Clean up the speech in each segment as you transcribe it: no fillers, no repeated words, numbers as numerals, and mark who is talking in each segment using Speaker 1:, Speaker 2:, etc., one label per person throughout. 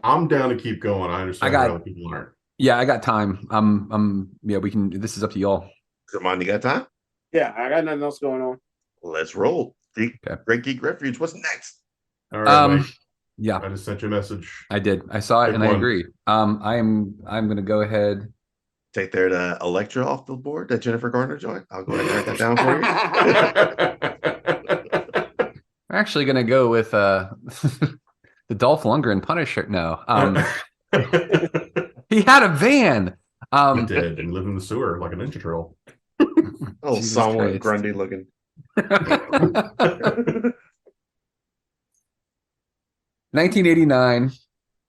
Speaker 1: I'm down to keep going. I
Speaker 2: I
Speaker 1: understand why other
Speaker 2: got
Speaker 1: people aren't.
Speaker 2: yeah, I got time. Yeah, we can. This is up to y'all.
Speaker 3: Come on, you got time?
Speaker 4: Yeah, I got nothing else going on.
Speaker 3: Let's roll. The
Speaker 2: Okay.
Speaker 3: Great Geek Refuge. What's next?
Speaker 1: All right,
Speaker 2: Um,
Speaker 1: Mike.
Speaker 2: yeah,
Speaker 1: I just sent you a message.
Speaker 2: I did. I saw it
Speaker 1: Pick
Speaker 2: and I
Speaker 1: one.
Speaker 2: agree. I'm gonna go ahead.
Speaker 3: Take the Electra off the board, that Jennifer Garner joint. I'll go ahead and write that down for you.
Speaker 2: I'm actually gonna go with the Dolph Lundgren Punisher. No, he had a van.
Speaker 1: He did, and lived in the sewer like a Ninja Turtle.
Speaker 3: Oh,
Speaker 2: Jesus
Speaker 3: Solomon
Speaker 2: Christ.
Speaker 3: Grundy looking.
Speaker 2: 1989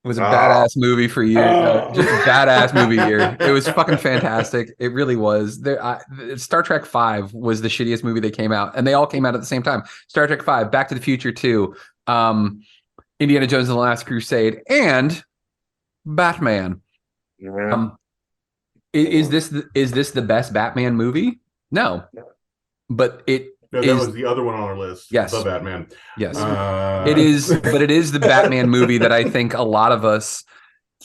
Speaker 2: was a
Speaker 3: Oh,
Speaker 2: badass movie for you. Just a badass movie year. It was fucking fantastic. It really was. Star Trek 5 was the shittiest movie that came out, and they all came out at the same time. Star Trek 5, Back to the Future 2, Indiana Jones and the Last Crusade, and Batman.
Speaker 3: yeah.
Speaker 2: Is this the best Batman movie? No, but it
Speaker 1: No, that
Speaker 2: is.
Speaker 1: was the other one on our list.
Speaker 2: Yes.
Speaker 1: The Batman.
Speaker 2: Yes, it is. But it is the Batman movie that I think a lot of us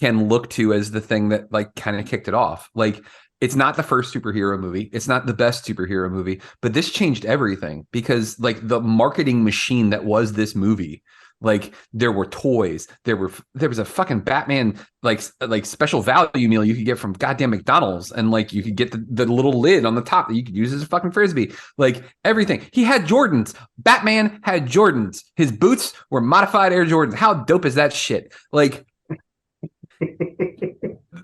Speaker 2: can look to as the thing that like kind of kicked it off. Like, it's not the first superhero movie. It's not the best superhero movie, but this changed everything because like the marketing machine that was this movie, like there were toys, there was a fucking Batman like special value meal you could get from goddamn McDonald's, and like you could get the little lid on the top that you could use as a fucking frisbee. Like everything. He had Jordans. Batman had Jordans. His boots were modified Air Jordans. How dope is that shit? Like,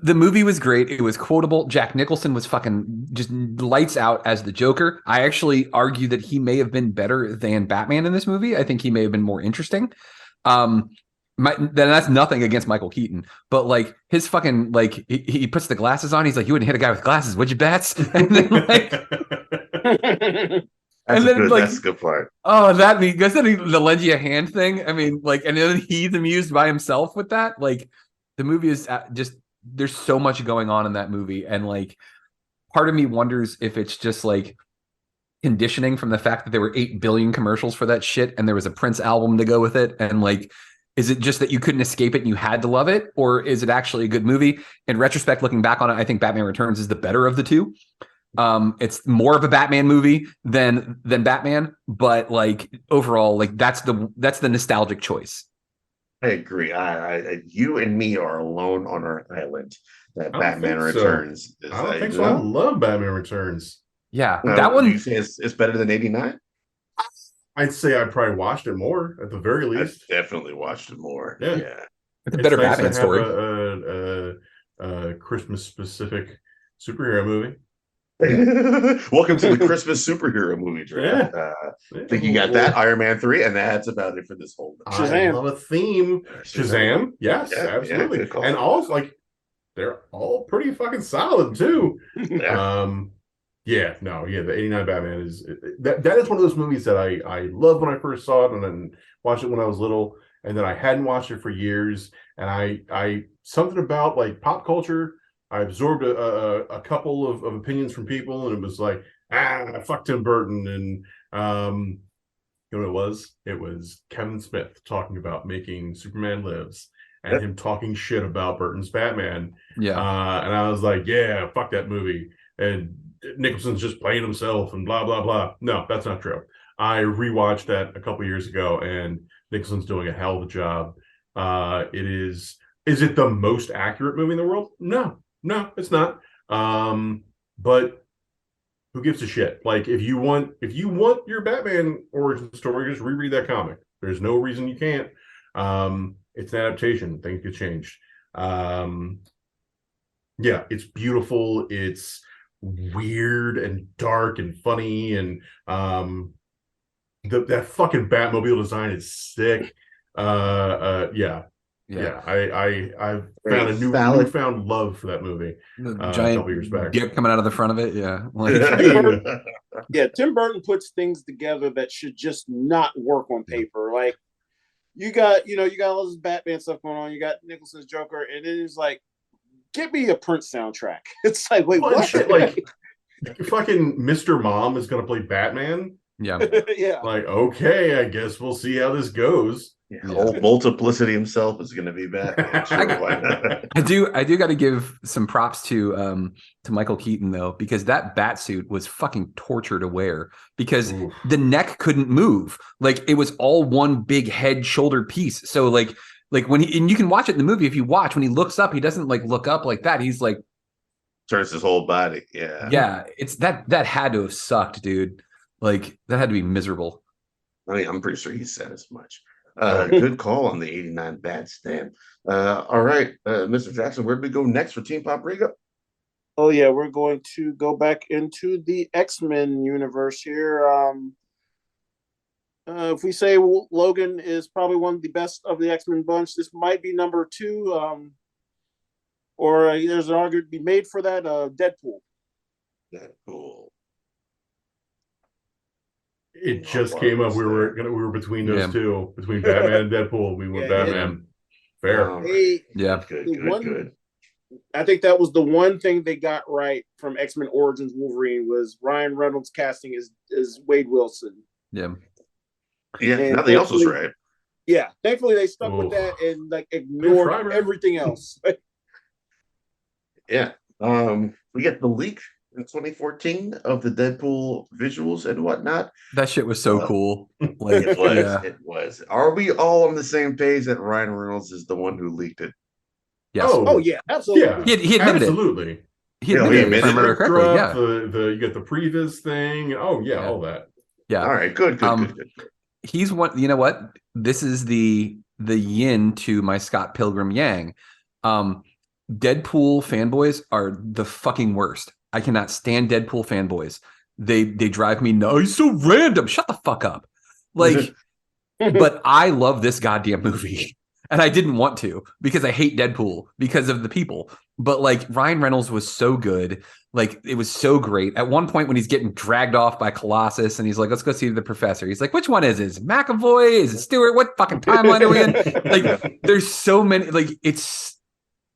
Speaker 2: the movie was great. It was quotable. Jack Nicholson was fucking just lights out as the Joker. I actually argue that he may have been better than Batman in this movie. I think he may have been more interesting. Then that's nothing against Michael Keaton, but like his fucking like he puts the glasses on. He's like, "You wouldn't hit a guy with glasses, would you, Bats?" And then like,
Speaker 3: That's a good part.
Speaker 2: oh, that because then the lend you a hand thing. I mean, like, and then he's amused by himself with that. Like, the movie is just there's so much going on in that movie, and like part of me wonders if it's just like conditioning from the fact that there were 8 billion commercials for that shit and there was a Prince album to go with it, and like, is it just that you couldn't escape it and you had to love it, or is it actually a good movie? In retrospect, looking back on it, I think Batman Returns is the better of the two. It's more of a Batman movie than Batman, but like overall, like that's the nostalgic choice.
Speaker 3: I agree. You and me are alone on our island. That
Speaker 1: I don't
Speaker 3: Batman
Speaker 1: think so.
Speaker 3: Returns. Is
Speaker 1: I don't think so. I love Batman Returns.
Speaker 2: Yeah,
Speaker 3: No,
Speaker 2: that one.
Speaker 3: You say it's better than 89?
Speaker 1: I'd say I probably watched it more at the very
Speaker 3: I
Speaker 1: least.
Speaker 3: definitely watched it more.
Speaker 1: Yeah.
Speaker 2: It's a better
Speaker 1: nice
Speaker 2: Batman
Speaker 1: to have
Speaker 2: story.
Speaker 1: a Christmas specific superhero movie.
Speaker 3: Welcome to the Christmas superhero movie draft. I think you got that, Iron Man 3, and that's about it for this whole
Speaker 1: Shazam. I love a theme. Shazam. Yes,
Speaker 3: yeah,
Speaker 1: absolutely.
Speaker 3: Yeah,
Speaker 1: and also, like, they're all pretty fucking solid too.
Speaker 3: Yeah.
Speaker 1: The 89 Batman is that is one of those movies that I loved when I first saw it, and then watched it when I was little, and then I hadn't watched it for years, and I something about like pop culture, I absorbed a couple of opinions from people, and it was like, fuck Tim Burton, and you know what it was? It was Kevin Smith talking about making Superman Lives, and him talking shit about Burton's Batman.
Speaker 2: Yeah.
Speaker 1: And I was like, yeah, fuck that movie. And Nicholson's just playing himself and blah, blah, blah. No, that's not true. I rewatched that a couple years ago, and Nicholson's doing a hell of a job. Is it the most accurate movie in the world? No, it's not. But who gives a shit? Like, if you want your Batman origin story, just reread that comic. There's no reason you can't. It's an adaptation. Things get changed. It's beautiful. It's weird and dark and funny, and that fucking Batmobile design is sick. I've found a newfound love for that movie.
Speaker 2: The
Speaker 1: A
Speaker 2: giant
Speaker 1: couple years back.
Speaker 2: dick coming out of the front of it. Yeah. Like,
Speaker 4: Tim Burton puts things together that should just not work on paper. Like, you got all this Batman stuff going on. You got Nicholson's Joker, and it is like, get me a Prince soundtrack. It's like, wait, what?
Speaker 1: Shit, like, fucking Mr. Mom is gonna play Batman.
Speaker 2: yeah.
Speaker 4: Yeah.
Speaker 1: Like, okay, I guess we'll see how this goes.
Speaker 3: Old Multiplicity himself is going to be Batman. Sure, why not?
Speaker 2: I do got to give some props to Michael Keaton though, because that bat suit was fucking torture to wear because the neck couldn't move. Like it was all one big head shoulder piece. So like when and you can watch it in the movie, if you watch when he looks up, he doesn't like look up like that. He's like
Speaker 3: turns his whole body.
Speaker 2: Yeah. It's that had to have sucked, dude. Like that had to be miserable.
Speaker 3: I mean, I'm pretty sure he said as much. Good call on the 89 Bat Stamp. All right, Mr. Jackson, where do we go next for Team Poprika?
Speaker 4: Oh yeah, we're going to go back into the X-Men universe here. If we say Logan is probably one of the best of the X-Men bunch, this might be number 2. Or there's an argument to be made for that. Deadpool.
Speaker 1: It just came up. We were between those two, between Batman and Deadpool. We went Batman. Fair.
Speaker 3: Good.
Speaker 4: I think that was the one thing they got right from X-Men Origins Wolverine was Ryan Reynolds casting as Wade Wilson.
Speaker 3: Yeah, nothing else was right.
Speaker 4: Yeah, thankfully they stuck with that and like ignored everything else.
Speaker 3: Yeah, we get the leak in 2014 of the Deadpool visuals and whatnot.
Speaker 2: That shit was so cool.
Speaker 3: Like it was. Are we all on the same page that Ryan Reynolds is the one who leaked it?
Speaker 2: Yes.
Speaker 4: Oh yeah, absolutely.
Speaker 2: Yeah. He admitted
Speaker 1: absolutely.
Speaker 2: it. He admitted it. If I remember correctly. Yeah.
Speaker 1: You get the previs thing. Oh yeah, all that.
Speaker 2: Yeah.
Speaker 3: All right. Good.
Speaker 2: He's one. You know what? This is the yin to my Scott Pilgrim yang. Deadpool fanboys are the fucking worst. I cannot stand Deadpool fanboys. They drive me nuts. Oh, he's so random. Shut the fuck up. Like, but I love this goddamn movie. And I didn't want to because I hate Deadpool because of the people. But like Ryan Reynolds was so good. Like it was so great. At one point when he's getting dragged off by Colossus and he's like, let's go see the professor. He's like, which one is it? Is it McAvoy? Is it Stewart? What fucking timeline are we in? Like there's so many, like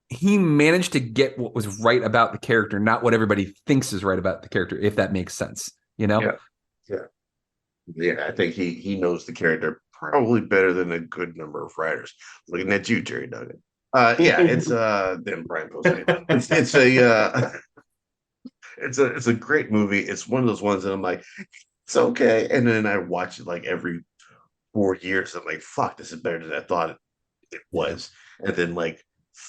Speaker 2: he managed to get what was right about the character, not what everybody thinks is right about the character, if that makes sense, you know?
Speaker 3: Yeah. I think he knows the character probably better than a good number of writers. Looking at you, Jerry Duggan. It's then Brian Posey. It's a great movie. It's one of those ones that I'm like, it's okay, and then I watch it like every 4 years. I'm like, fuck, this is better than I thought it was, and then like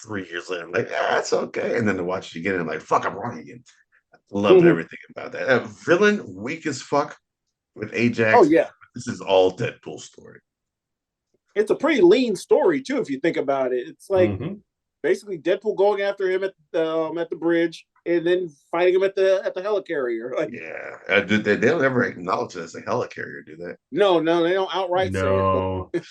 Speaker 3: 3 years later, I'm like, it's okay. And then I watch it again, and I'm like, fuck, I'm wrong again. I love everything about that. Villain, weak as fuck with Ajax.
Speaker 4: Oh, yeah.
Speaker 3: This is all Deadpool story.
Speaker 4: It's a pretty lean story, too, if you think about it. It's like basically Deadpool going after him at the bridge and then fighting him at the helicarrier. Like,
Speaker 3: yeah. They don't ever acknowledge it as a helicarrier, do they?
Speaker 4: No, they don't outright say it.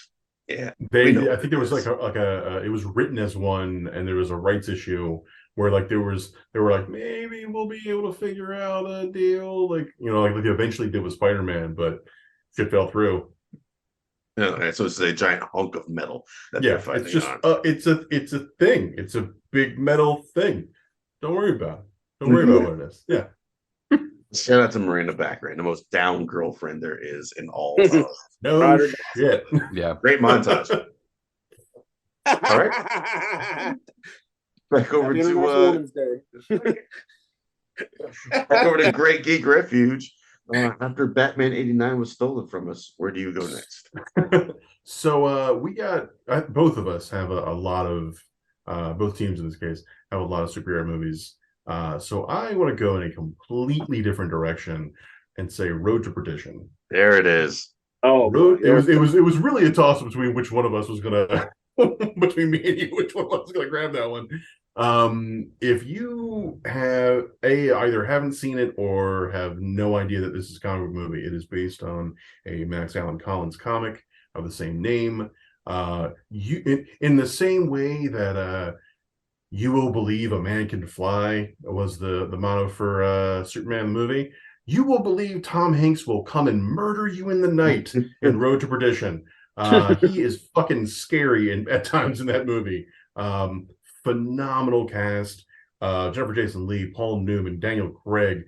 Speaker 3: Yeah,
Speaker 1: I think there was like a it was written as one, and there was a rights issue where like they were like maybe we'll be able to figure out a deal, like like they eventually did with Spider-Man, but shit fell through.
Speaker 3: Yeah, so it's a giant hunk of metal.
Speaker 1: It's just it's a thing. It's a big metal thing. Don't worry about it. Don't worry about what it is. Yeah.
Speaker 3: Shout out to Miranda Baccarat, the most down girlfriend there is in all of
Speaker 1: no shit.
Speaker 2: Yeah.
Speaker 3: Great montage. All right. Back over to Great Geek Refuge. After Batman 89 was stolen from us, where do you go next?
Speaker 1: So we got both of us have a lot of both teams in this case have a lot of superhero movies. So I want to go in a completely different direction and say Road to Perdition.
Speaker 3: There it is.
Speaker 1: Oh, it was really a toss between which one of us was gonna between me and you, which one of us was gonna grab that one. If you have either haven't seen it or have no idea that this is a comic book movie, it is based on a Max Allan Collins comic of the same name. In the same way that "You will believe a man can fly" was the motto for Superman the movie. You will believe Tom Hanks will come and murder you in the night in Road to Perdition. He is fucking scary at times in that movie. Phenomenal cast. Jennifer Jason Leigh, Paul Newman, Daniel Craig,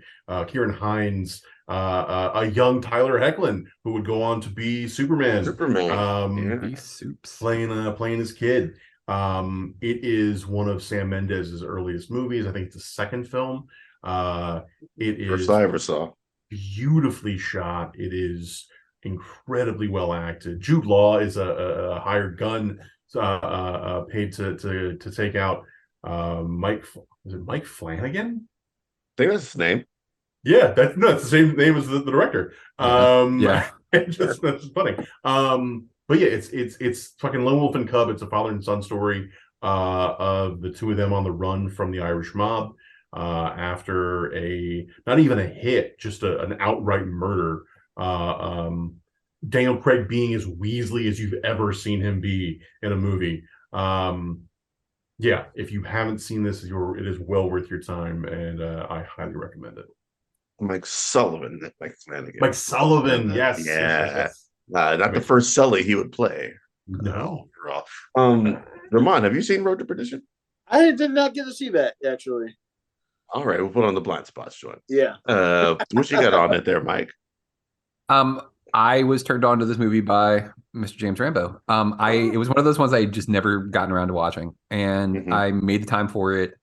Speaker 1: Kieran Hines, a young Tyler Hoechlin who would go on to be Superman.
Speaker 2: These soups.
Speaker 1: Playing his kid. It is one of Sam Mendes's earliest movies. I think it's the second film. It is
Speaker 3: First I ever saw.
Speaker 1: Beautifully shot. It is incredibly well acted. Jude Law is a hired gun paid to take out Mike. Is it Mike Flanagan?
Speaker 3: I think that's his name.
Speaker 1: Yeah, it's the same name as the director.
Speaker 2: Yeah.
Speaker 1: That's funny. But yeah, it's fucking Lone Wolf and Cub. It's a father and son story of the two of them on the run from the Irish mob after not even a hit, just an outright murder. Daniel Craig being as Weasley as you've ever seen him be in a movie. Yeah, if you haven't seen this, it is well worth your time, and I highly recommend it.
Speaker 3: Mike Sullivan, Mike Flanagan.
Speaker 1: Mike Sullivan, yes.
Speaker 3: Yeah.
Speaker 1: Yes.
Speaker 3: Not the first Sully he would play.
Speaker 1: No.
Speaker 3: Ramon, have you seen Road to Perdition?
Speaker 4: I did not get to see that, actually.
Speaker 3: All right, we'll put on the blind spots joint.
Speaker 4: Yeah.
Speaker 3: What you got on it there, Mike?
Speaker 2: I was turned on to this movie by Mr. James Rambo. It was one of those ones I just never gotten around to watching, and I made the time for it.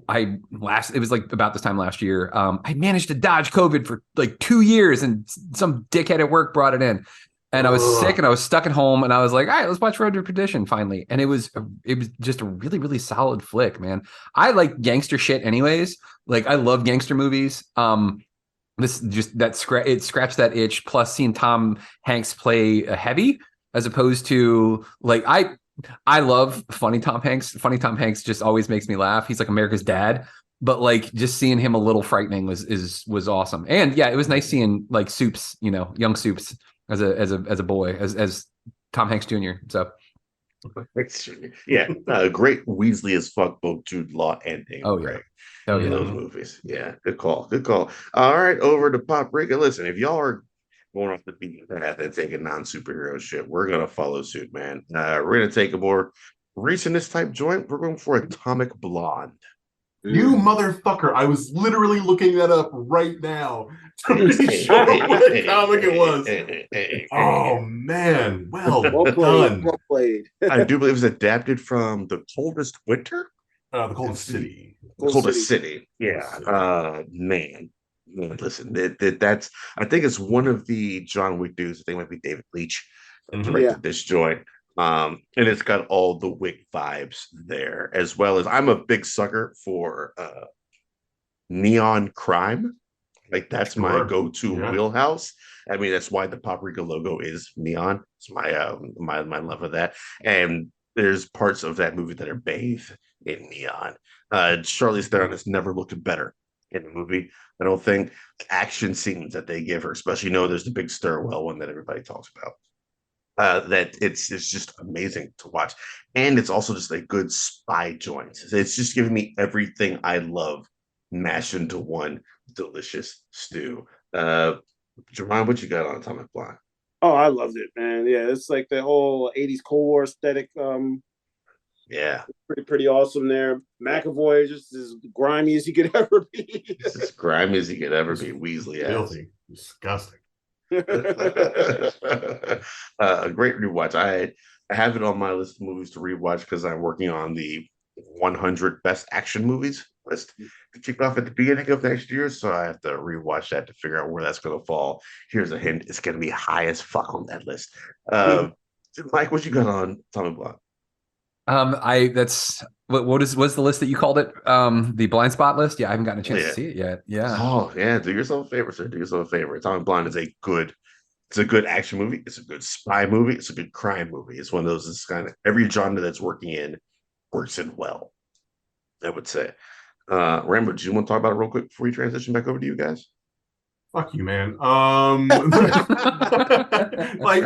Speaker 2: It was like about this time last year. I managed to dodge COVID for like 2 years, and some dickhead at work brought it in, and I was sick and I was stuck at home, and I was like, all right, let's watch Road to Perdition finally. And it was just a really, really solid flick, man. I like gangster shit anyways. Like I love gangster movies. It scratched that itch. Plus seeing Tom Hanks play a heavy as opposed to like, I love funny Tom Hanks. Funny Tom Hanks just always makes me laugh. He's like America's dad, but like just seeing him a little frightening was awesome. And yeah, it was nice seeing like Soups, young Soups as a boy, as Tom Hanks Jr. So
Speaker 3: yeah, great Weasley as fuck, both Jude Law and Daniel Craig. In those movies. Yeah, good call. All right, over to Poprika. Listen, if y'all are going off the beaten path and taking non-superhero shit, we're gonna follow suit, man. We're gonna take a more recentist type joint. We're going for Atomic Blonde.
Speaker 1: You motherfucker. I was literally looking that up right now to be sure what comic it was. Oh, man. Well done.
Speaker 4: Well played.
Speaker 3: I do believe it was adapted from The Coldest Winter?
Speaker 1: The Coldest City.
Speaker 3: Coldest City. Yeah. Man. Listen, that's, I think it's one of the John Wick dudes. I think it might be David Leitch directed this joint. And it's got all the Wick vibes there, as well as I'm a big sucker for neon crime. Like that's my go-to wheelhouse. I mean, that's why the Poprika logo is neon. It's my love of that. And there's parts of that movie that are bathed in neon. Charlize Theron has never looked better in the movie. I don't think action scenes that they give her, especially there's the big stairwell one that everybody talks about. That it's just amazing to watch, and it's also just a good spy joint. It's just giving me everything I love mashed into one delicious stew. Jermone, what you got on Atomic Blonde?
Speaker 4: Oh, I loved it, man. Yeah, it's like the whole '80s Cold War aesthetic.
Speaker 3: Yeah,
Speaker 4: pretty awesome there. McAvoy just as grimy as he could ever be.
Speaker 3: As grimy as he could ever be. Weasley,
Speaker 1: filthy, disgusting.
Speaker 3: A great rewatch. I have it on my list of movies to rewatch because I'm working on the 100 best action movies list to kick off at the beginning of next year. So I have to rewatch that to figure out where that's going to fall. Here's a hint: it's going to be high as fuck on that list. Mike, what you got on Atomic Blonde?
Speaker 2: What's the list that you called it? The blind spot list? Yeah, I haven't gotten a chance to see it yet. Yeah.
Speaker 3: Oh yeah, do yourself a favor, sir. Do yourself a favor. Atomic Blonde is a good action movie. It's a good spy movie. It's a good crime movie. It's one of those that's kind of every genre that's working in works in well, I would say. Rambo, do you want to talk about it real quick before we transition back over to you guys?
Speaker 1: Fuck you, man. Like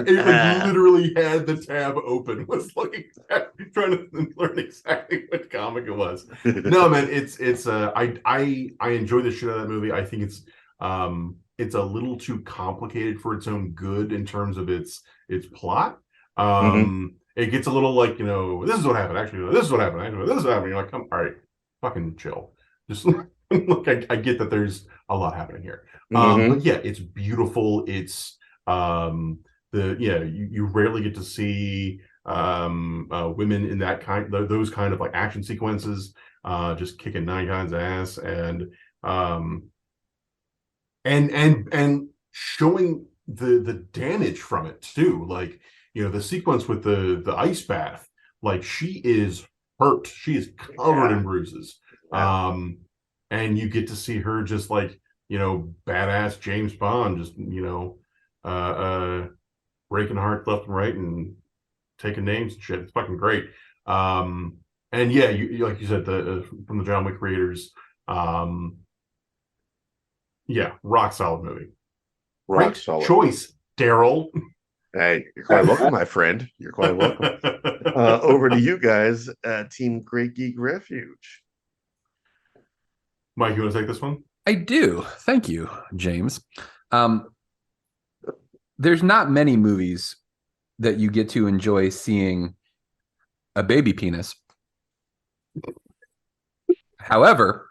Speaker 1: it literally had the tab open, was looking at, trying to learn exactly what comic it was. No, man, I enjoy the shit out of that movie. I think it's a little too complicated for its own good in terms of its plot. It gets a little like, this is what happened. Actually, this is what happened. Actually, this is what happened. You're like, all right, fucking chill. Just Look, I get that there's a lot happening here. But yeah, it's beautiful. It's you rarely get to see women in that those kind of like action sequences, just kicking nine kinds of ass, um and showing the damage from it too. Like, the sequence with the ice bath, like she is hurt. She is covered in bruises. And you get to see her just like, badass James Bond, just, uh, uh, breaking hearts left and right and taking names and shit. It's fucking great. And yeah, you like you said, from the John Wick creators, yeah, rock solid movie.
Speaker 3: Rock
Speaker 1: Great
Speaker 3: solid
Speaker 1: choice, Daryl.
Speaker 3: Hey, you're quite welcome, my friend. You're quite welcome. Over to you guys, Team Great Geek Refuge.
Speaker 1: Mike, you want to take this one?
Speaker 2: I do. Thank you, James. There's not many movies that you get to enjoy seeing a baby penis. However,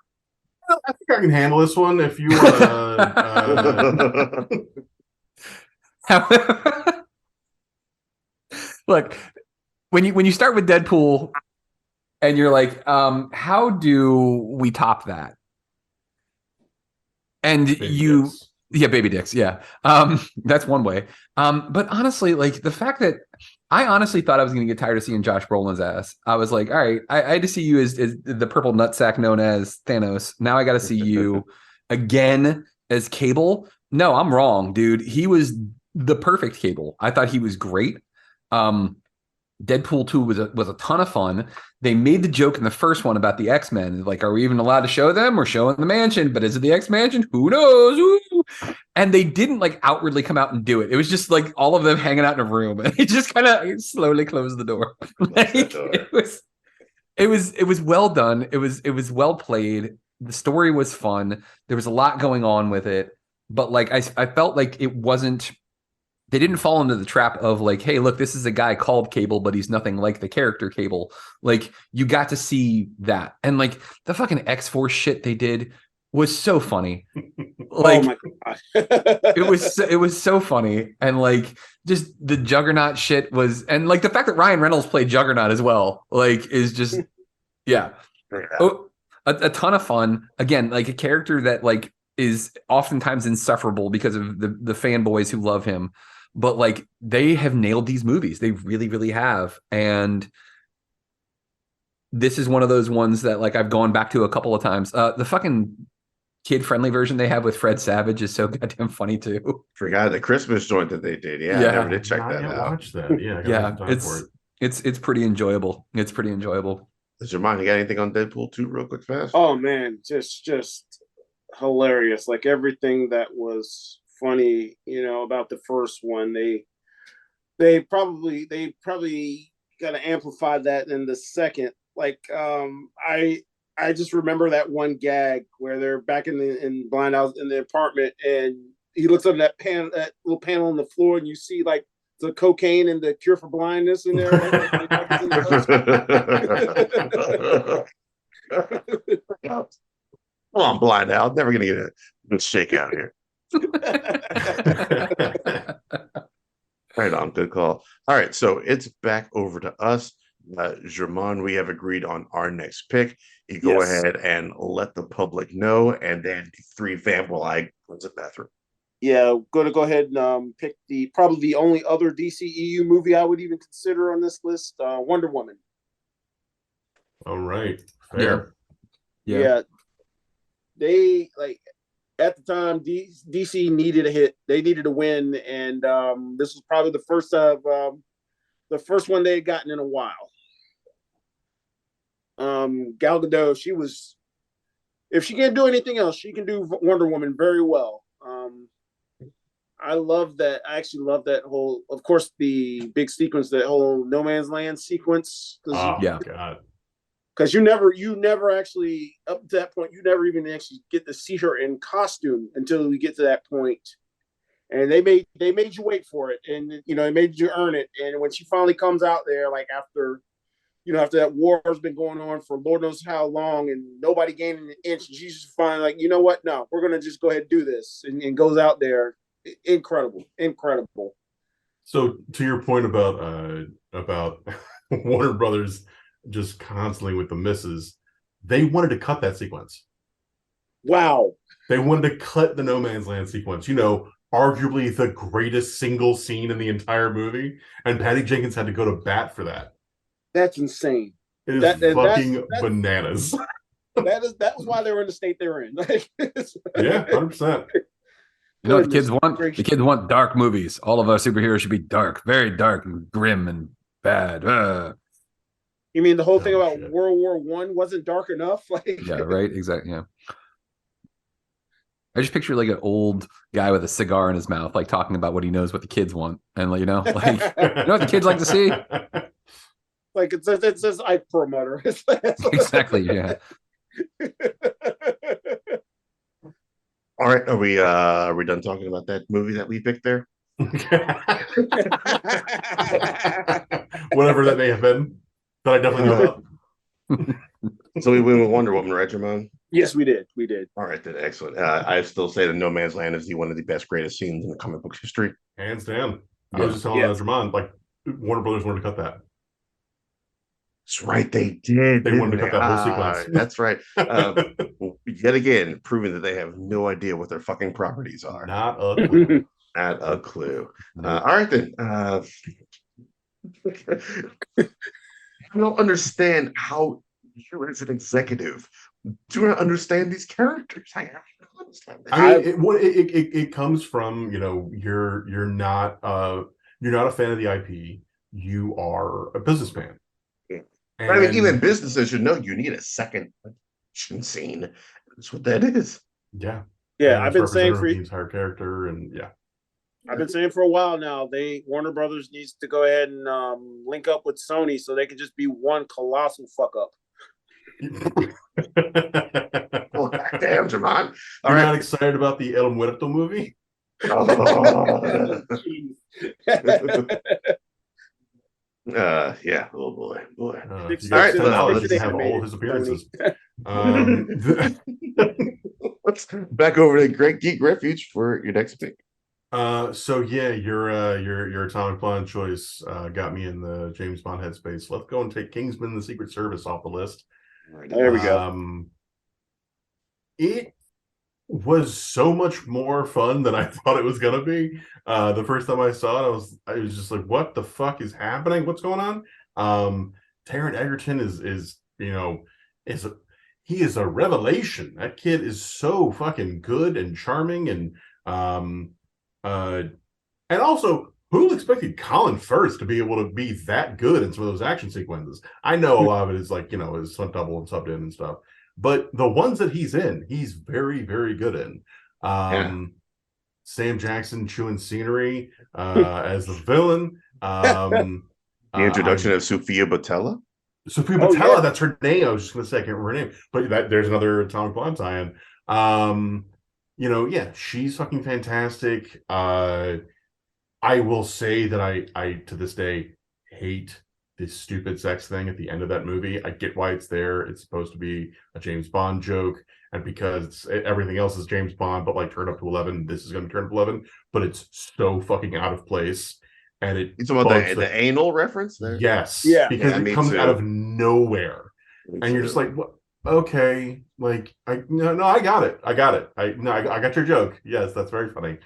Speaker 1: I think I can handle this one if you
Speaker 2: look, when you start with Deadpool and you're like, how do we top that? And baby dicks, yeah. That's one way. But honestly, like the fact that I honestly thought I was going to get tired of seeing Josh Brolin's ass. I was like, all right, I had to see you as the purple nutsack known as Thanos. Now I got to see you again as Cable. No, I'm wrong, dude. He was the perfect Cable. I thought he was great. Deadpool 2 was a ton of fun. They made the joke in the first one about the X-Men. Like, are we even allowed to show them? We're showing the mansion, but is it the X-Mansion? Who knows? Ooh. And they didn't like outwardly come out and do it. It was just like all of them hanging out in a room, and they just kind of slowly closed the door. It was well done. It was well played. The story was fun. There was a lot going on with it, but like I felt like it wasn't. They didn't fall into the trap of like, hey, look, this is a guy called Cable, but he's nothing like the character Cable. Like, you got to see that. And like the fucking X-Force shit they did was so funny. Like,
Speaker 4: oh my God.
Speaker 2: it was so funny. And like just the Juggernaut shit was, and like the fact that Ryan Reynolds played Juggernaut as well, like is just, yeah. Oh, a ton of fun. Again, like a character that like is oftentimes insufferable because of the fanboys who love him. But like they have nailed these movies. They really, really have. And this is one of those ones that like I've gone back to a couple of times. The fucking kid-friendly version they have with Fred Savage is so goddamn funny too.
Speaker 3: Forgot the Christmas joint that they did. Yeah, I never did check that out.
Speaker 1: Watch that. Yeah,
Speaker 2: it's pretty enjoyable. It's pretty enjoyable.
Speaker 3: Jermone, you got anything on Deadpool 2 real quick fast?
Speaker 4: Oh man, just hilarious. Like everything that was funny, about the first one, they probably got to amplify that in the second. Like I just remember that one gag where they're back in Blind House in the apartment, and he looks up that little panel on the floor, and you see like the cocaine and the cure for blindness in there.
Speaker 3: Come on, Blind Al. Never gonna get a good shake out here. Right on, good call. All right, so it's back over to us. Jermone, we have agreed on our next pick. You go ahead and let the public know, and then three fam will I close the bathroom.
Speaker 4: Yeah, going to go ahead and pick probably the only other DCEU movie I would even consider on this list, Wonder Woman.
Speaker 1: All right, fair.
Speaker 4: Yeah. They like at the time DC needed a hit. They needed a win, and this was probably the first one they had gotten in a while. Gal Gadot, if she can't do anything else, she can do Wonder Woman very well. I love that. I actually love that whole, of course, the big sequence, that whole No Man's Land sequence.
Speaker 1: God.
Speaker 4: Because you never actually, up to that point, you never even actually get to see her in costume until we get to that point. And they made you wait for it, and they made you earn it. And when she finally comes out there, like after after that war has been going on for Lord knows how long, and nobody gained an inch, and she's just finally like, you know what? No, we're gonna just go ahead and do this, and goes out there. Incredible.
Speaker 1: So to your point about Warner Brothers just constantly with the misses, they wanted to cut that sequence.
Speaker 4: Wow.
Speaker 1: They wanted to cut the No Man's Land sequence. Arguably the greatest single scene in the entire movie, and Patty Jenkins had to go to bat for that.
Speaker 4: That's insane.
Speaker 1: It is fucking bananas.
Speaker 4: That was why they were in the state they're in.
Speaker 1: Yeah, 100%.
Speaker 2: You know what the kids want? The kids want dark movies. All of our superheroes should be dark, very dark and grim and bad.
Speaker 4: You mean the whole thing about World War I wasn't dark enough?
Speaker 2: Yeah, right. Exactly. Yeah. I just picture like an old guy with a cigar in his mouth, like talking about what he knows what the kids want, and what the kids like to see.
Speaker 4: Like it says I promoter.
Speaker 2: Exactly. Yeah.
Speaker 3: All right, are we done talking about that movie that we picked there?
Speaker 1: Whatever that may have been, that I definitely know about.
Speaker 3: So we went with Wonder Woman, right, Jermone?
Speaker 4: Yes, we did.
Speaker 3: All right, then excellent. I still say that No Man's Land is one of the best, greatest scenes in the comic book history.
Speaker 1: Hands down. I was just telling Jermone, like Warner Brothers wanted to cut that.
Speaker 3: That's right, they did.
Speaker 1: They wanted to cut that whole sequence.
Speaker 3: That's right. Yet again, proving that they have no idea what their fucking properties are.
Speaker 1: Not a clue.
Speaker 3: Not a clue. All right, then. I don't understand how you, as an executive, do not understand these characters. I don't understand that.
Speaker 1: I mean, it comes from you're not a fan of the IP. You are a businessman.
Speaker 3: And I mean, even businesses should know you need a second action scene. That's what that is.
Speaker 1: Yeah.
Speaker 4: I've been saying for
Speaker 1: the entire character, and
Speaker 4: I've been saying for a while now, Warner Brothers needs to go ahead and link up with Sony so they can just be one colossal fuck up.
Speaker 3: Oh, damn, Jermone.
Speaker 1: You're not excited about the El Muerto movie?
Speaker 3: Oh. Yeah. Oh boy.
Speaker 1: All right. Let's have all of his appearances.
Speaker 3: Let's back over to Great Geek Refuge for your next pick.
Speaker 1: Your Atomic Blonde choice got me in the James Bond headspace. Let's go and take Kingsman: The Secret Service off the list.
Speaker 4: There we go.
Speaker 1: It was so much more fun than I thought it was gonna be. The first time I saw it, I was just like, "What the fuck is happening? What's going on?" Taron Egerton is he is a revelation. That kid is so fucking good and charming, and also, who expected Colin Firth to be able to be that good in some of those action sequences? I know a lot of it is like his stunt double and subbed in and stuff. But the ones that he's in, he's very, very good in. Sam Jackson chewing scenery as the villain.
Speaker 3: The introduction of Sophia Botella.
Speaker 1: Sophia Botella, that's her name. I was just going to say, I can't remember her name. But there's another Atomic Blonde tie-in. She's fucking fantastic. I will say that I to this day hate this stupid sex thing at the end of that movie. I get why it's there. It's supposed to be a James Bond joke, and because everything else is James Bond, but like turn up to 11, this is going to turn up to 11. But it's so fucking out of place, and it's
Speaker 3: about the anal reference there.
Speaker 1: Yes,
Speaker 3: because
Speaker 1: it comes out of nowhere, and you're just like, what? Okay, like I got it. I got your joke. Yes, that's very funny.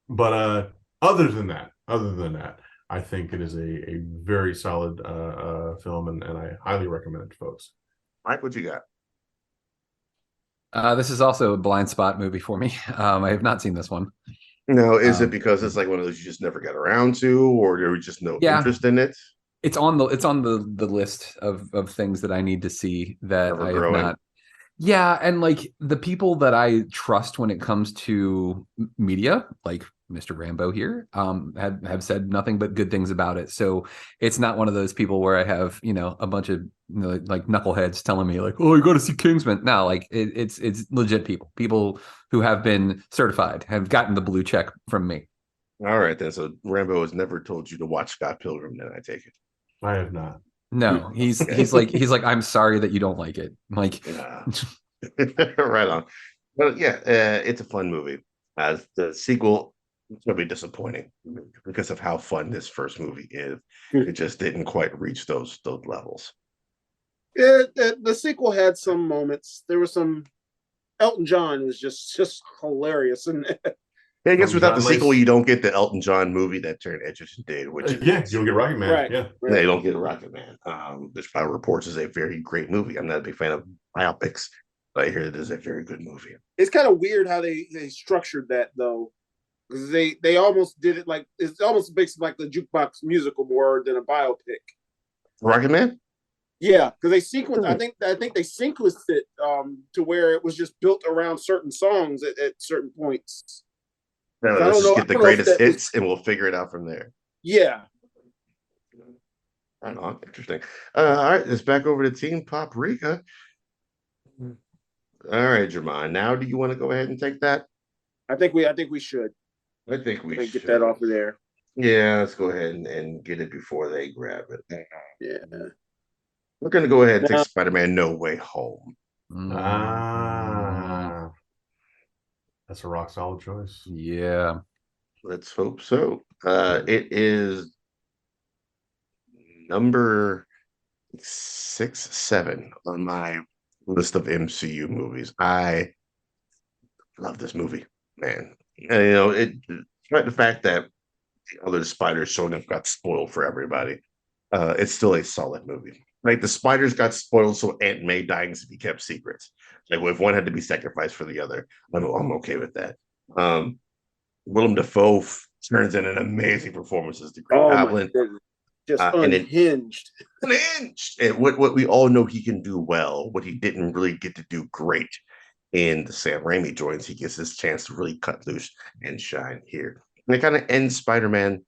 Speaker 1: But other than that, I think it is a very solid film, and I highly recommend it to folks.
Speaker 3: Mike, what you got?
Speaker 2: This is also a blind spot movie for me. I have not seen this one.
Speaker 3: No, is it because it's like one of those you just never get around to, or there was just no interest in it?
Speaker 2: It's on the list of things that I need to see that I have not. Yeah, and like the people that I trust when it comes to media, like Mr. Rambo here, have said nothing but good things about it. So it's not one of those people where I have a bunch of like knuckleheads telling me like, oh, you got to see Kingsman. No, like it's legit people who have been certified, have gotten the blue check from me.
Speaker 3: All right, then. So Rambo has never told you to watch Scott Pilgrim, then I take it.
Speaker 1: I have not.
Speaker 2: No, he's like, I'm sorry that you don't like it. I'm like,
Speaker 3: right on. But yeah, it's a fun movie. As the sequel, it's gonna be disappointing because of how fun this first movie is. It just didn't quite reach those levels.
Speaker 4: The sequel had some moments. There was some. Elton John was just hilarious, and
Speaker 3: Yeah, I guess
Speaker 1: Elton
Speaker 3: without
Speaker 1: John
Speaker 3: the sequel,
Speaker 1: likes-
Speaker 3: you don't get the Elton John movie that Taryn Edgerton did, which is
Speaker 1: yeah, you don't get Rocket Man.
Speaker 4: right,
Speaker 1: Yeah.
Speaker 3: they don't get Rocket Man. Which by reports is a very great movie. I'm not a big fan of biopics, but I hear it is a very good movie.
Speaker 4: It's kind of weird how they structured that though, because they almost did it like it's almost makes it like the jukebox musical more than a biopic.
Speaker 3: Rocket Man?
Speaker 4: Yeah, because they sequenced. I think they sequenced it to where it was just built around certain songs at certain points.
Speaker 3: No,
Speaker 4: I
Speaker 3: let's
Speaker 4: don't
Speaker 3: just
Speaker 4: know.
Speaker 3: get the greatest hits and we'll figure it out from there.
Speaker 4: Yeah.
Speaker 3: I don't know. Interesting. All right, let's back over to Team Poprika. All right, Jermone. Now, do you want to go ahead and take that?
Speaker 4: I think we should.
Speaker 3: I think we should
Speaker 4: get that off of there.
Speaker 3: Yeah, let's go ahead and get it before they grab it.
Speaker 4: Yeah.
Speaker 3: We're going to go ahead and take Spider-Man No Way Home.
Speaker 1: Ah, that's a rock solid choice.
Speaker 2: Yeah.
Speaker 3: Let's hope so. It is number 7 on my list of MCU movies. I love this movie, man. And, you know, despite the fact that the other spiders showing up got spoiled for everybody, it's still a solid movie. Like the spiders got spoiled, so Aunt May dying to be kept secrets. Like if one had to be sacrificed for the other, I'm okay with that. Willem Dafoe turns in an amazing performance as the Green Goblin.
Speaker 4: Just unhinged.
Speaker 3: Unhinged. And what we all know he can do well, what he didn't really get to do great in the Sam Raimi joints, he gets his chance to really cut loose and shine here. And it kind of ends Spider-Man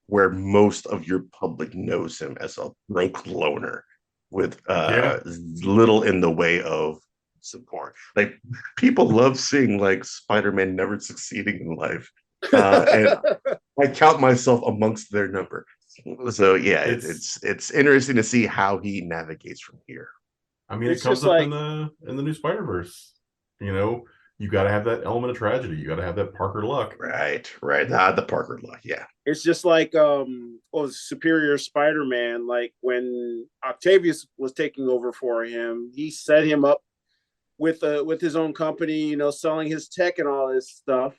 Speaker 3: where most of your public knows him as a broke loner with little in the way of support. Like people love seeing like Spider-Man never succeeding in life. And I count myself amongst their number. So yeah, it's interesting to see how he navigates from here.
Speaker 1: I mean, it comes up in the new Spider-Verse. You know, you got to have that element of tragedy. You got to have that Parker luck.
Speaker 3: Right. The Parker luck. Yeah.
Speaker 4: It's just like Superior Spider-Man. Like when Octavius was taking over for him, he set him up with his own company, you know, selling his tech and all this stuff.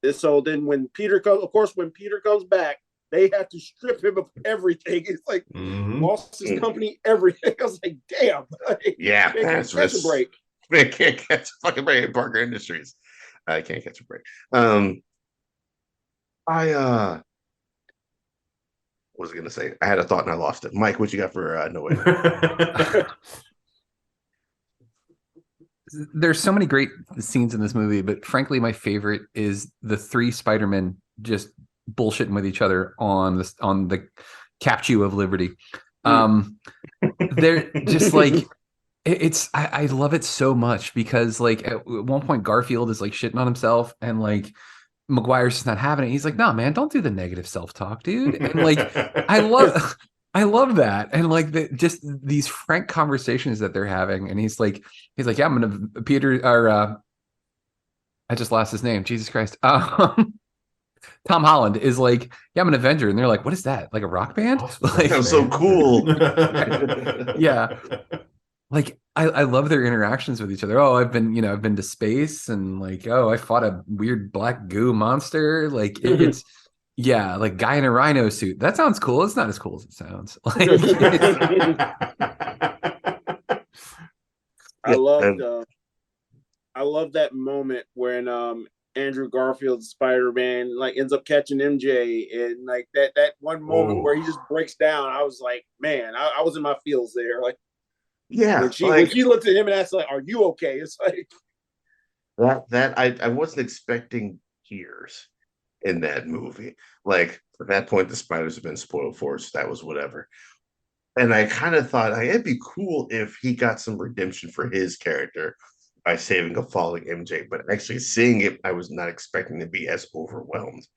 Speaker 4: And so then when Peter comes back, they have to strip him of everything. It's like lost his company, everything. I was like, damn. Like,
Speaker 3: yeah,
Speaker 4: catch a break.
Speaker 3: Man can't catch a fucking break in Parker Industries. I can't catch a break. What was I gonna say? I had a thought and I lost it. Mike, what you got for No Way?
Speaker 2: There's so many great scenes in this movie, but frankly, my favorite is the 3 Spider-Men just bullshitting with each other on the Capture of Liberty. They're just like I love it so much because like at one point Garfield is like shitting on himself and like McGuire's just not having it. He's like, "No, man, don't do the negative self-talk, dude." And like I love that. And like just these frank conversations that they're having. And he's like, yeah, I'm gonna I just lost his name. Jesus Christ. Tom Holland is like, yeah, I'm an Avenger. And they're like, what is that? Like a rock band? Like,
Speaker 3: that's so cool.
Speaker 2: Yeah. Like I love their interactions with each other. Oh, I've been to space and like, oh, I fought a weird black goo monster. Like it's yeah, like guy in a rhino suit. That sounds cool. It's not as cool as it sounds. Like,
Speaker 4: I love that moment when Andrew Garfield's Spider-Man like ends up catching MJ and like that one moment where he just breaks down. I was like, man, I was in my feels there. Like,
Speaker 3: yeah,
Speaker 4: when she looks at him and asks like, "Are you okay?" It's like
Speaker 3: that I wasn't expecting tears in that movie. Like at that point, the spiders have been spoiled for us. So that was whatever. And I kind of thought it'd be cool if he got some redemption for his character by saving a falling MJ. But actually seeing it, I was not expecting to be as overwhelmed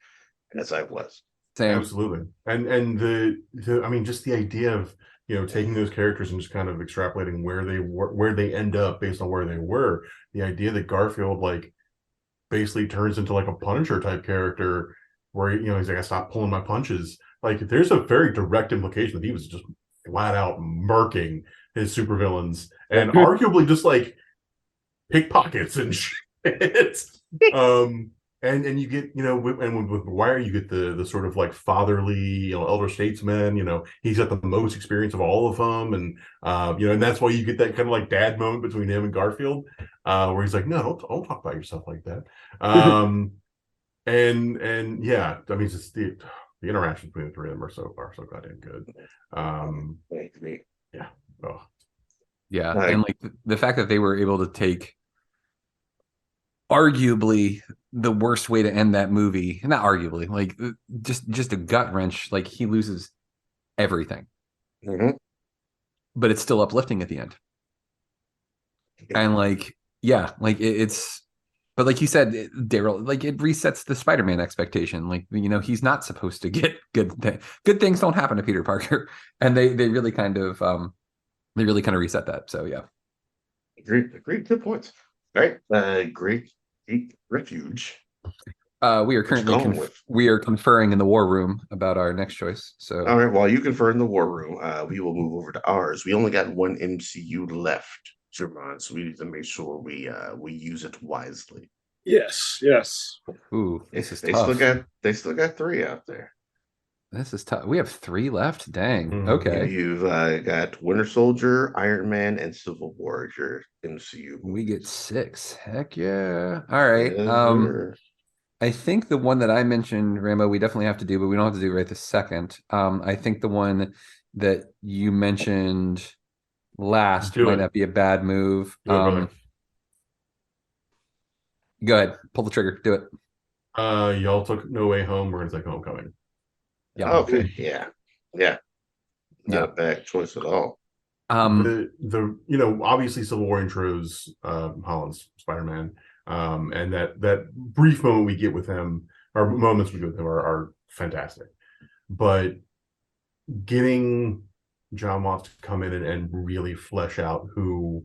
Speaker 3: as I was.
Speaker 2: Same.
Speaker 1: Absolutely. And the I mean, just the idea of, taking those characters and just kind of extrapolating where they end up based on where they were. The idea that Garfield like basically turns into like a Punisher type character where he's like, I stopped pulling my punches. Like there's a very direct implication that he was just flat out murking his supervillains and arguably just like pickpockets and shit. And you get, and with Wire, you get the sort of like fatherly, elder statesman. He's got the most experience of all of them, and and that's why you get that kind of like dad moment between him and Garfield, where he's like, no, don't talk about yourself like that. And yeah, I mean, just the interactions between the three of them are so goddamn good. Yeah. Oh.
Speaker 2: Yeah, and like the fact that they were able to take arguably the worst way to end that movie, not arguably, like just a gut wrench, like he loses everything, but it's still uplifting at the end. And like, yeah, like it's, but like you said, Daryl, like it resets the Spider-Man expectation. Like, he's not supposed to get good things don't happen to Peter Parker. And they really kind of reset that. So yeah.
Speaker 3: Agreed. Good points. All right. Great Geek Refuge.
Speaker 2: We are currently we are conferring in the war room about our next choice. So
Speaker 3: all right, while you confer in the war room, we will move over to ours. We only got one MCU left, Jermone, so we need to make sure we use it wisely.
Speaker 4: Yes.
Speaker 2: Ooh, this is tough.
Speaker 3: They still got 3 out there.
Speaker 2: This is tough. We have 3 left. Dang.
Speaker 1: Mm-hmm.
Speaker 2: Okay.
Speaker 3: You've got Winter Soldier, Iron Man, and Civil War as your MCU.
Speaker 2: We get 6. Heck yeah. All right.
Speaker 3: Yes,
Speaker 2: I think the one that I mentioned, Rambo, we definitely have to do, but we don't have to do right this second. I think the one that you mentioned last might not be a bad move. Go ahead. Pull the trigger. Do it.
Speaker 1: Y'all took No Way Home. We're gonna take Homecoming.
Speaker 2: Yeah.
Speaker 3: Okay. Yeah. Not a bad choice at all.
Speaker 1: Obviously Civil War intros Holland's Spider-Man, and that brief moment we get with him, or moments we get with him, are fantastic. But getting John Watts to come in and really flesh out who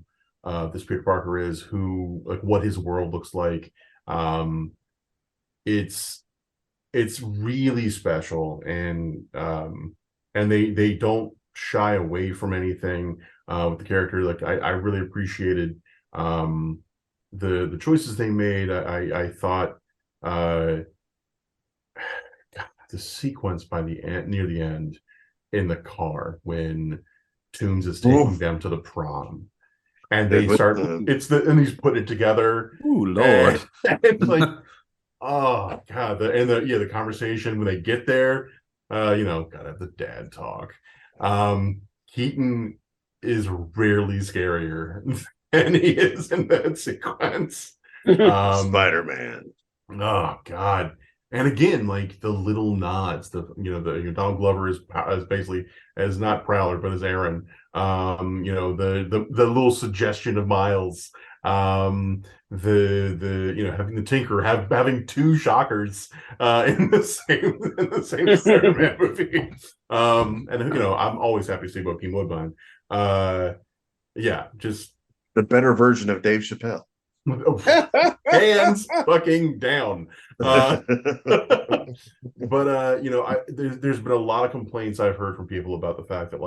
Speaker 1: this Peter Parker is, what his world looks like, it's really special, and they don't shy away from anything with the character. Like I really appreciated the choices they made. I thought the sequence by the end, near the end, in the car when Toombs is taking them to the prom, and they start. And he's putting it together.
Speaker 2: Ooh, Lord!
Speaker 1: And like, oh god, the conversation when they get there. Gotta have the dad talk. Keaton is rarely scarier than he is in that sequence.
Speaker 3: Spider-Man.
Speaker 1: Oh god. And again, like the little nods, Donald Glover is basically as not Prowler, but as Aaron. The little suggestion of Miles. Having the Tinker having 2 shockers in the same Spider-Man movie. And I'm always happy to see Joaquin Woodbine. Just
Speaker 3: the better version of Dave Chappelle.
Speaker 1: Hands fucking down. But there's been a lot of complaints I've heard from people about the fact that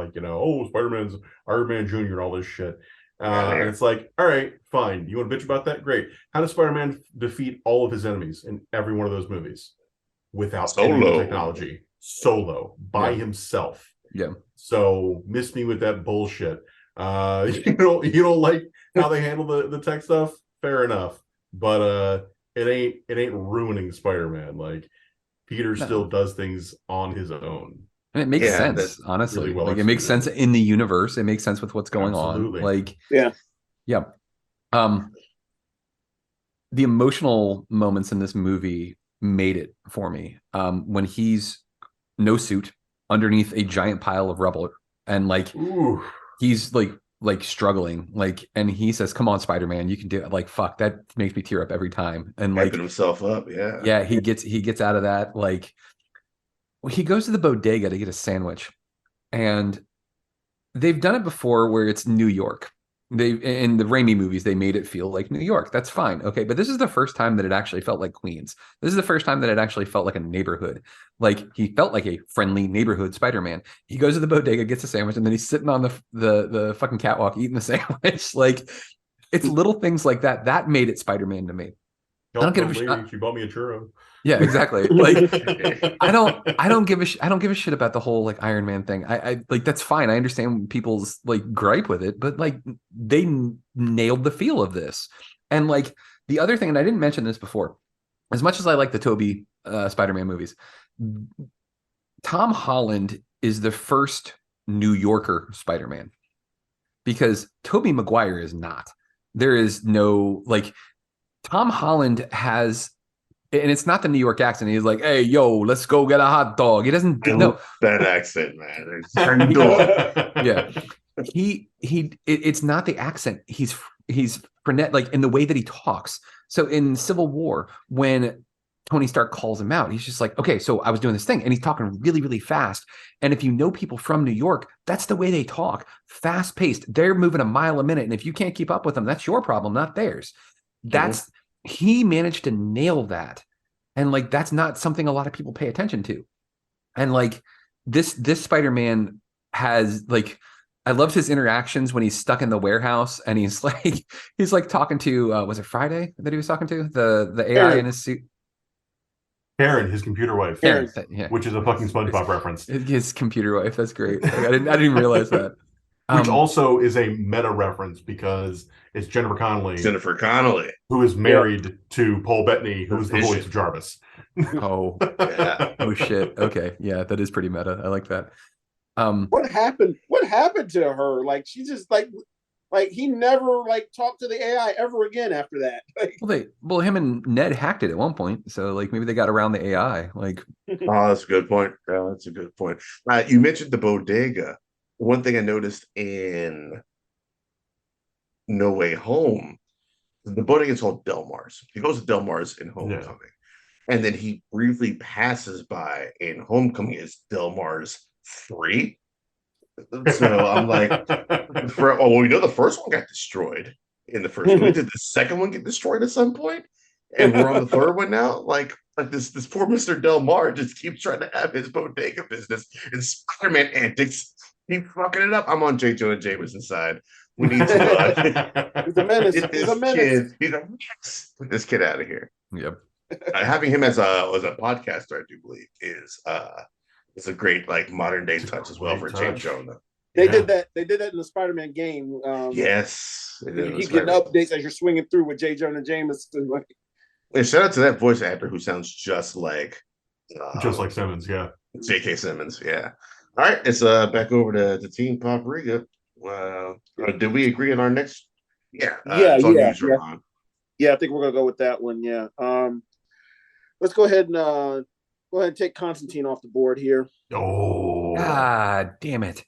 Speaker 1: Spider-Man's Iron Man Jr. and all this shit. And it's like, all right, fine. You want to bitch about that? Great. How does Spider-Man defeat all of his enemies in every one of those movies without any technology? Solo, by himself.
Speaker 2: Yeah.
Speaker 1: So miss me with that bullshit. You don't like how they handle the tech stuff? Fair enough. But it ain't ruining Spider-Man. Like Peter still does things on his own.
Speaker 2: And it makes sense, honestly. Really well, it makes sense in the universe. It makes sense with what's going on. Like, yeah. The emotional moments in this movie made it for me. When he's no suit underneath a giant pile of rubble, and he's like struggling, and he says, "Come on, Spider-Man, you can do it." Like, fuck, that makes me tear up every time. And
Speaker 3: hyping himself up,
Speaker 2: he gets out of that, he goes to the bodega to get a sandwich, and they've done it before where it's New York. They in the Raimi movies, they made it feel like New York. That's fine. Okay. But this is the first time that it actually felt like Queens. This is the first time that it actually felt like a neighborhood. Like he felt like a friendly neighborhood Spider-Man. He goes to the bodega, gets a sandwich, and then he's sitting on the fucking catwalk eating the sandwich. Like it's little things like that. That made it Spider-Man to me. I don't give a shit.
Speaker 1: She bought me a churro.
Speaker 2: Yeah, exactly. Like I don't give a shit about the whole like Iron Man thing. I like that's fine. I understand people's like gripe with it, but like they nailed the feel of this. And like the other thing, and I didn't mention this before, as much as I like the Tobey Spider-Man movies, Tom Holland is the first New Yorker Spider-Man because Tobey Maguire is not. There is no like Tom Holland has. And it's not the New York accent. He's like, "Hey, yo, let's go get a hot dog." He doesn't know
Speaker 3: that accent, man.
Speaker 2: Yeah, it's not the accent. He's frenetic, like in the way that he talks. So in Civil War, when Tony Stark calls him out, he's just like, "Okay, so I was doing this thing," and he's talking really, really fast. And if you know people from New York, that's the way they talk, fast paced. They're moving a mile a minute, and if you can't keep up with them, that's your problem, not theirs. That's he managed to nail that. And like that's not something a lot of people pay attention to. And like this Spider-Man has like I loved his interactions when he's stuck in the warehouse and he's like talking to was it Friday that he was talking to? The AI in his suit.
Speaker 1: Karen, his computer wife.
Speaker 2: Karen, yeah.
Speaker 1: Which is a fucking SpongeBob reference.
Speaker 2: His computer wife. That's great. Like, I didn't even realize that.
Speaker 1: Which also is a meta reference because it's Jennifer Connelly. Who is married to Paul Bettany, who's the voice of Jarvis.
Speaker 2: Oh, yeah. Oh shit. Okay. Yeah, that is pretty meta. I like that.
Speaker 4: What happened? What happened to her? Like she just like he never like talked to the AI ever again after that. Like,
Speaker 2: well, him and Ned hacked it at one point, so like maybe they got around the AI. Like,
Speaker 3: oh, that's a good point. Yeah, that's a good point. You mentioned the bodega. One thing I noticed in No Way Home, the bodega is called Del Mar's. He goes to Del Mar's in Homecoming, and then he briefly passes by in Homecoming is Del Mar's 3. So I'm like, we know the first one got destroyed in the first movie. Did the second one get destroyed at some point? And we're on the third one now. Like this poor Mr. Del Mar just keeps trying to have his bodega business and Spider-Man antics. Keep fucking it up. I'm on J. Jonah Jameson's side. We need to
Speaker 4: he's a menace. He's a menace.
Speaker 3: Get this kid out of here.
Speaker 2: Yep.
Speaker 3: Having him as a podcaster, I do believe, is a great like modern day touch as well for J. Jonah.
Speaker 4: They did that. They did that in the Spider-Man game.
Speaker 3: Yes,
Speaker 4: you get updates as you're swinging through with J. Jonah Jameson.
Speaker 3: And shout out to that voice actor who sounds just like
Speaker 1: Simmons. Yeah,
Speaker 3: J.K. Simmons. Yeah. All right, it's back over to Team Poprika. Did we agree on our next? Yeah.
Speaker 4: Yeah. I think we're gonna go with that one. Yeah. Let's go ahead and take Constantine off the board here.
Speaker 1: Oh.
Speaker 2: God damn it.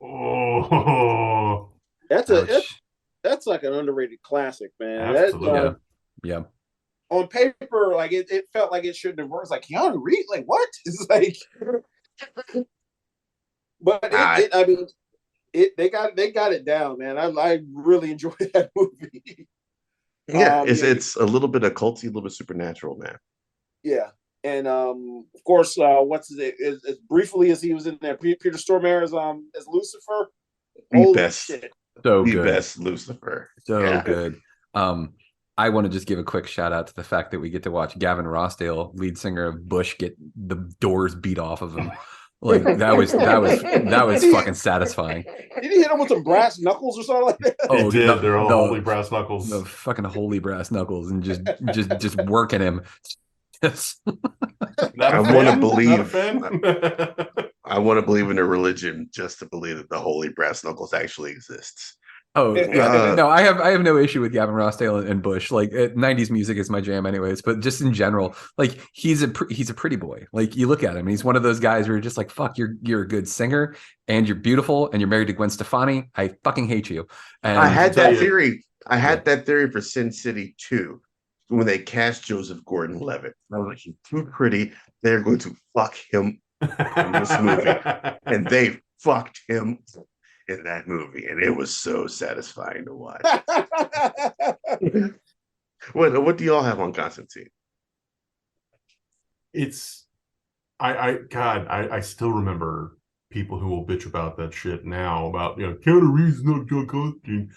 Speaker 1: Oh.
Speaker 4: That's like an underrated classic, man.
Speaker 1: Absolutely.
Speaker 2: Yeah.
Speaker 4: On paper, like it felt like it shouldn't have worked. It's like Keanu Reeves, like what? It's like. But they got it down, man. I really enjoyed that movie.
Speaker 3: Yeah, it's a little bit occulty, a little bit supernatural, man.
Speaker 4: Yeah, and of course, as briefly as he was in there, Peter Stormare as Lucifer.
Speaker 3: The best,
Speaker 4: shit.
Speaker 2: So
Speaker 3: the
Speaker 2: good.
Speaker 3: Best Lucifer.
Speaker 2: So good. I want to just give a quick shout out to the fact that we get to watch Gavin Rossdale, lead singer of Bush, get the doors beat off of him. Like that was fucking satisfying.
Speaker 4: Did he hit him with some brass knuckles or something like that?
Speaker 1: Oh, he did. They're all holy brass knuckles.
Speaker 2: The fucking holy brass knuckles, and just working him.
Speaker 3: I want to believe. I want to believe in a religion just to believe that the holy brass knuckles actually exists.
Speaker 2: Oh yeah, no, I have no issue with Gavin Rossdale and Bush. Like 90s music is my jam, anyways. But just in general, like he's a pretty boy. Like you look at him, he's one of those guys where you're just like, fuck, you're a good singer and you're beautiful and you're married to Gwen Stefani. I fucking hate you. And
Speaker 3: I had that theory. I had that theory for Sin City 2. when they cast Joseph Gordon-Levitt. I was like, he's too pretty. They're going to fuck him in this movie, and they fucked him in that movie, and it was so satisfying to watch. What do y'all have on Constantine?
Speaker 1: It's I still remember people who will bitch about that shit now about Keanu Reeves is not John Constantine,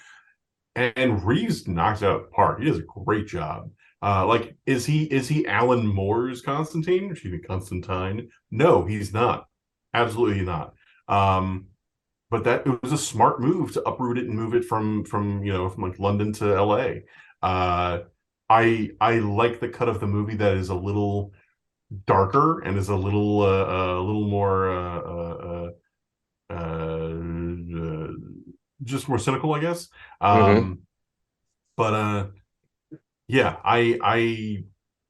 Speaker 1: and Reeves knocks it out of the park. He does a great job. Like, is he Alan Moore's Constantine? Excuse me, Constantine? No, he's not. Absolutely not. But that it was a smart move to uproot it and move it from like London to LA. I like the cut of the movie that is a little darker and is a little more just more cynical, I guess. But yeah, I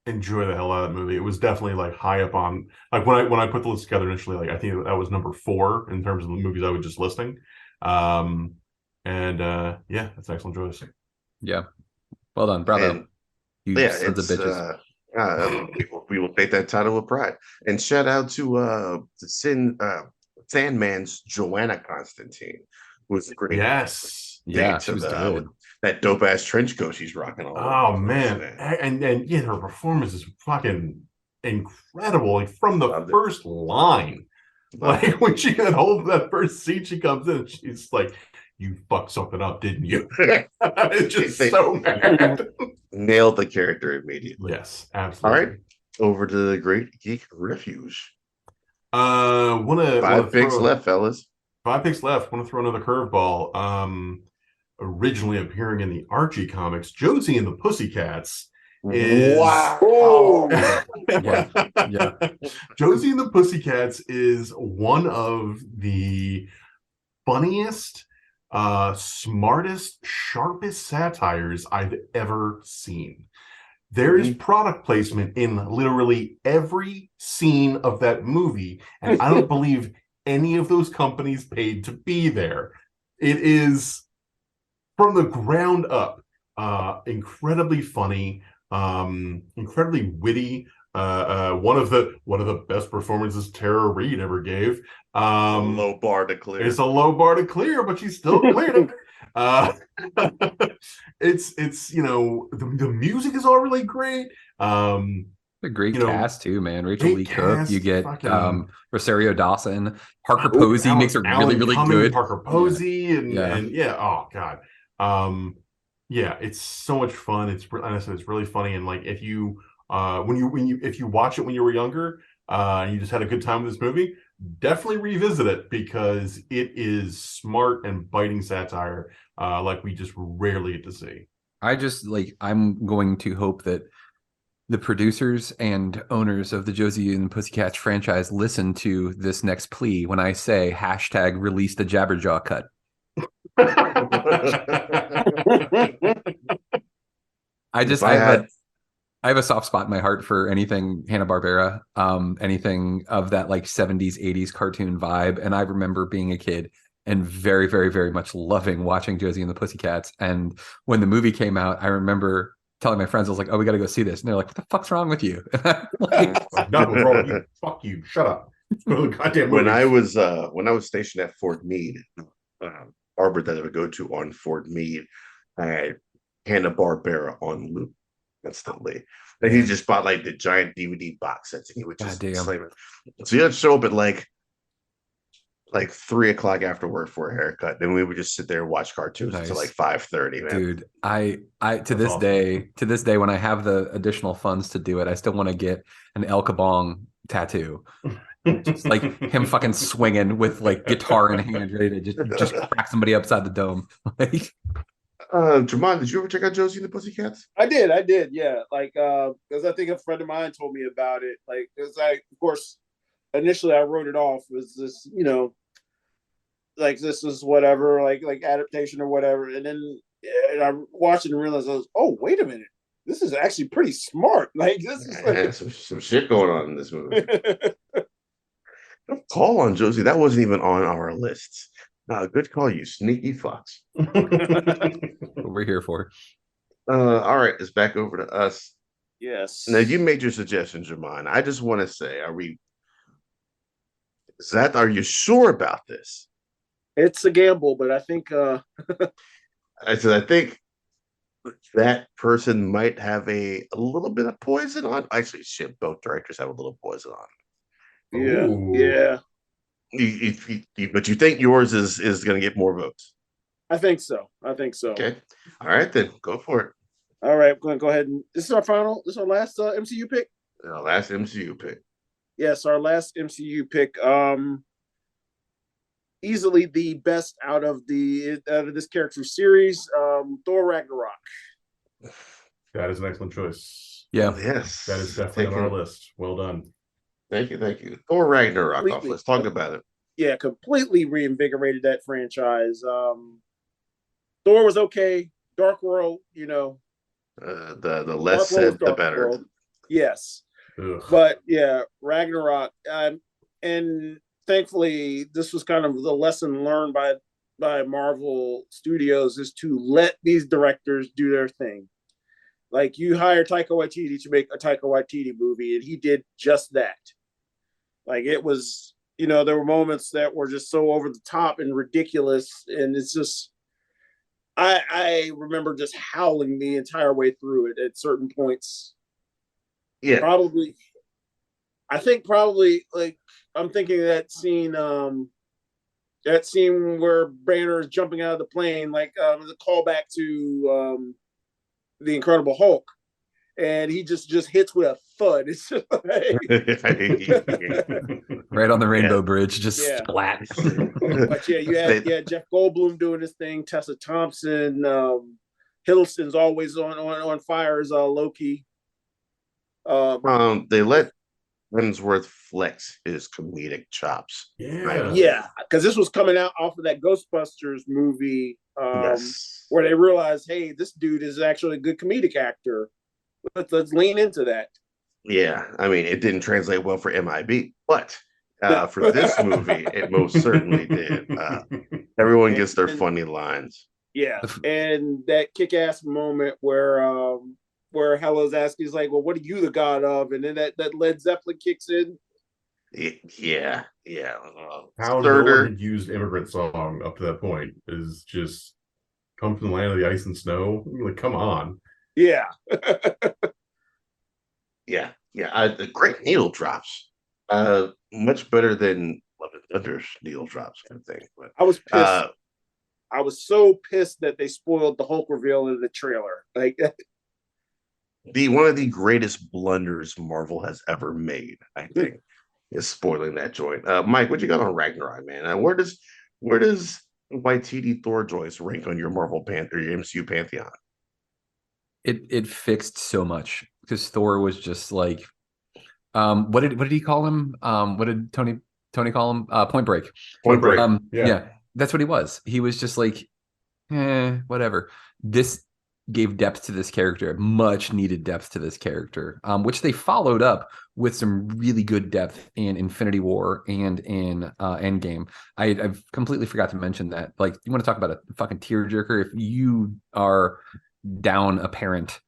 Speaker 1: enjoy the hell out of that movie. It was definitely like high up on, like, when I put the list together initially, like I think that was number 4 in terms of the movies I was just listing. Yeah, that's an excellent choice.
Speaker 2: Yeah, well done, bravo. You sons of bitches.
Speaker 3: We will take that title with pride. And shout out to Sandman's Joanna Constantine, who was great.
Speaker 1: Yes.
Speaker 2: Yeah, she was good.
Speaker 3: That dope ass trench coat she's rocking all over.
Speaker 1: Oh man. And yeah, her performance is fucking incredible. Like, from the first line. Like, when she got hold of that first scene, she comes in and she's like, "You fucked something up, didn't you?" It's just so mad.
Speaker 3: Nailed the character immediately.
Speaker 1: Yes, absolutely.
Speaker 3: All right, over to the Great Geek Refuge.
Speaker 1: 5
Speaker 3: picks left, fellas.
Speaker 1: 5 picks left. Want to throw another curveball. Originally appearing in the Archie comics, Josie and the Pussycats is
Speaker 3: wow.
Speaker 2: Yeah.
Speaker 1: Josie and the Pussycats is one of the funniest, smartest, sharpest satires I've ever seen. There is product placement in literally every scene of that movie, and I don't believe any of those companies paid to be there. It is, from the ground up, incredibly funny, incredibly witty. One of the best performances Tara Reid ever gave.
Speaker 3: Low bar to clear.
Speaker 1: It's a low bar to clear, but she still cleared it. It's the music is all really great.
Speaker 2: A great cast too, man. Rachel Lee Cook. You get Rosario Dawson. Parker Posey makes her really, really good.
Speaker 1: Parker Posey and oh god. Yeah, it's so much fun. It's really funny, and like, if you if you watch it when you were younger, and you just had a good time with this movie, definitely revisit it, because it is smart and biting satire, like we just rarely get to see.
Speaker 2: I'm going to hope that the producers and owners of the Josie and Pussycats franchise listen to this next plea when I say hashtag release the Jabberjaw cut. I have a soft spot in my heart for anything Hanna-Barbera, anything of that like 70s, 80s cartoon vibe. And I remember being a kid and very, very, very much loving watching Josie and the Pussycats. And when the movie came out, I remember telling my friends, I was like, "Oh, we got to go see this." And they're like, "What the fuck's wrong with you?"
Speaker 1: Nothing's wrong with you. Fuck you. Shut up. Goddamn
Speaker 3: when I was stationed at Fort Meade, Arbor that I would go to on Fort Meade, I had Hanna-Barbera on loop instantly. And he just bought like the giant DVD box sets, and he would just slam it. So he'd show up at like 3 o'clock after work for a haircut. Then we would just sit there and watch cartoons until like 5:30. Man,
Speaker 2: dude, I to this day, when I have the additional funds to do it, I still want to get an El Kabong tattoo. Just like him fucking swinging with like guitar in hand, ready to just crack somebody upside the dome. Like,
Speaker 3: Jermone, did you ever check out Josie and the Pussycats?
Speaker 4: I did, yeah. Like, because I think a friend of mine told me about it. Like, because of course, initially I wrote it off as this, like, this is whatever, like adaptation or whatever. And then I watched it and realized oh, wait a minute, this is actually pretty smart. Like, this is like
Speaker 3: some shit going on in this movie. Call on Josie. That wasn't even on our lists. Good call, you sneaky fucks.
Speaker 2: What we're here for.
Speaker 3: All right, it's back over to us.
Speaker 4: Yes.
Speaker 3: Now you made your suggestion, Jermone. I just want to say, are you sure about this?
Speaker 4: It's a gamble, but I think
Speaker 3: I think that person might have a little bit of poison on. Actually, shit, both directors have a little poison on.
Speaker 4: yeah,
Speaker 1: Ooh.
Speaker 4: yeah.
Speaker 3: But you think yours is going to get more votes?
Speaker 4: I think so. I think so.
Speaker 3: Okay, all right then, go for it.
Speaker 4: All right, I'm going to go ahead and this is our final. This is our last MCU pick.
Speaker 3: Last MCU pick.
Speaker 4: Yes, our last MCU pick. Easily the best out of this character series. Thor Ragnarok.
Speaker 1: That is an excellent choice.
Speaker 2: Yeah.
Speaker 3: Yes,
Speaker 1: That is definitely on our list. Well done.
Speaker 3: Thank you. Thor Ragnarok.
Speaker 4: Completely.
Speaker 3: Let's talk about it.
Speaker 4: Yeah, completely reinvigorated that franchise. Thor was okay. Dark World,
Speaker 3: The less said, the better.
Speaker 4: World. Yes.
Speaker 1: Ugh.
Speaker 4: But yeah, Ragnarok, and thankfully, this was kind of the lesson learned by Marvel Studios is to let these directors do their thing. Like you hire Taika Waititi to make a Taika Waititi movie, and he did just that. Like it was, there were moments that were just so over the top and ridiculous, and it's just. I remember just howling the entire way through it at certain points.
Speaker 3: Yeah,
Speaker 4: I think probably like I'm thinking that scene where Banner is jumping out of the plane, like the callback to the Incredible Hulk, and he just hits with a thud. It's just like
Speaker 2: Right on the Rainbow Bridge, just splat.
Speaker 4: But yeah, you had Jeff Goldblum doing his thing, Tessa Thompson, Hiddleston's always on fire as Loki.
Speaker 3: They let Hemsworth flex his comedic chops.
Speaker 4: Yeah, because this was coming out off of that Ghostbusters movie, where they realized, hey, this dude is actually a good comedic actor. Let's lean into that.
Speaker 3: Yeah, I mean, it didn't translate well for MIB, but for this movie, it most certainly did. Everyone gets their funny lines.
Speaker 4: Yeah, and that kick-ass moment where Hela's asking, he's like, well, what are you the god of? And then that Led Zeppelin kicks in.
Speaker 3: Yeah.
Speaker 1: How no one had used Immigrant Song up to that point is just come from the land of the ice and snow. Like, come on.
Speaker 4: Yeah.
Speaker 3: Yeah. The great needle drops. Much better than Love and Thunder's needle drops kind of thing. But
Speaker 4: I was pissed. I was so pissed that they spoiled the Hulk reveal in the trailer. Like
Speaker 3: one of the greatest blunders Marvel has ever made, I think, is spoiling that joint. Mike, what you got on Ragnarok, man? Where does Waititi Thor Joyce rank on your Marvel Panther, your MCU pantheon?
Speaker 2: It fixed so much because Thor was just like, what did he call him? What did Tony call him? Point Break.
Speaker 3: Point Break.
Speaker 2: Yeah, that's what he was. He was just like, whatever. This gave depth to this character, much needed depth to this character, which they followed up with some really good depth in Infinity War and in Endgame. I've completely forgot to mention that. Like, you want to talk about a fucking tearjerker? If you are down a parent,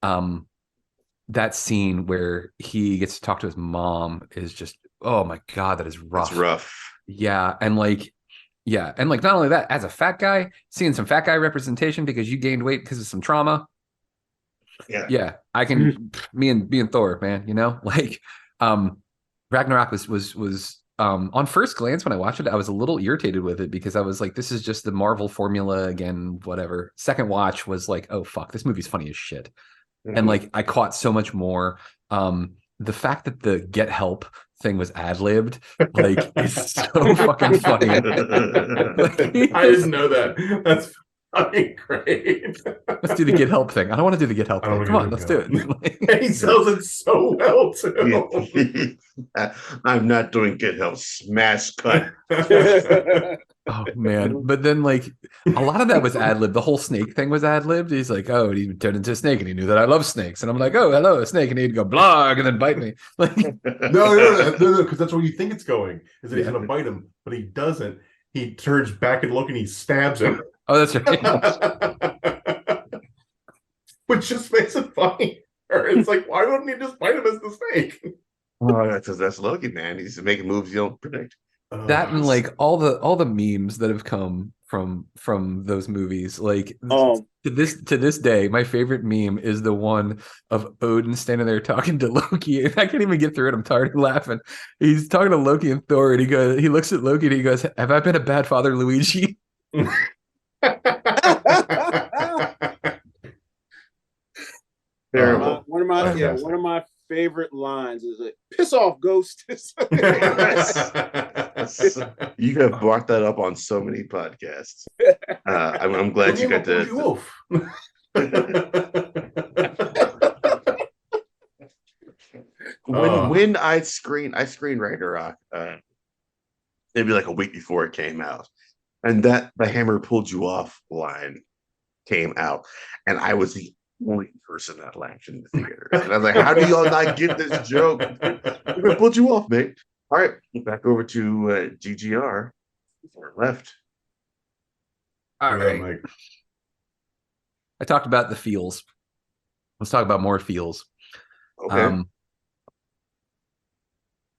Speaker 2: that scene where he gets to talk to his mom is just, oh my God, that is rough.
Speaker 3: It's rough.
Speaker 2: Yeah. And like not only that, as a fat guy, seeing some fat guy representation because you gained weight because of some trauma. Yeah. I can, me and Thor, man, like, Ragnarok was on first glance when I watched it, I was a little irritated with it because I was like, this is just the Marvel formula again, whatever. Second watch was like, oh fuck, this movie's funny as shit. And like, I caught so much more. The fact that the get help thing was ad-libbed, like, is so fucking funny.
Speaker 1: I didn't know that. That's fucking great.
Speaker 2: Let's do the get help thing. I don't want to do the get help thing. Come on, let's do it.
Speaker 1: He sells it so well too.
Speaker 3: I'm not doing get help. Smash cut.
Speaker 2: Oh man, but then like a lot of that was ad-libbed. The whole snake thing was ad-libbed. He's like, oh, he turned into a snake and he knew that I love snakes. And I'm like, oh, hello, a snake. And he'd go blag and then bite me. Like,
Speaker 1: no, because that's where you think it's going, is that he's gonna bite him, but he doesn't. He turns back and look and he stabs him.
Speaker 2: Oh, that's right.
Speaker 1: which just makes it funny. Or it's like, why wouldn't he just fight him as the snake?
Speaker 3: Oh, that's Loki, man. He's making moves you don't predict.
Speaker 2: That and like all the memes that have come from those movies, like to this day, my favorite meme is the one of Odin standing there talking to Loki. I can't even get through it. I'm tired of laughing. He's talking to Loki and Thor, and he looks at Loki and he goes, "Have I been a bad father, Luigi?"
Speaker 4: One of my favorite lines is like, "Piss off, Ghost."
Speaker 3: You have brought that up on so many podcasts. I'm glad you got to.
Speaker 1: Wolf.
Speaker 3: When I screenwriter maybe like a week before it came out, and that the hammer pulled you off line came out, and I was the only person that laughed in the theater. And I was like, how do y'all not get this joke? It pulled you off, mate. All right, back over to GGR. Left.
Speaker 2: All right. I talked about the feels. Let's talk about more feels.
Speaker 3: Okay.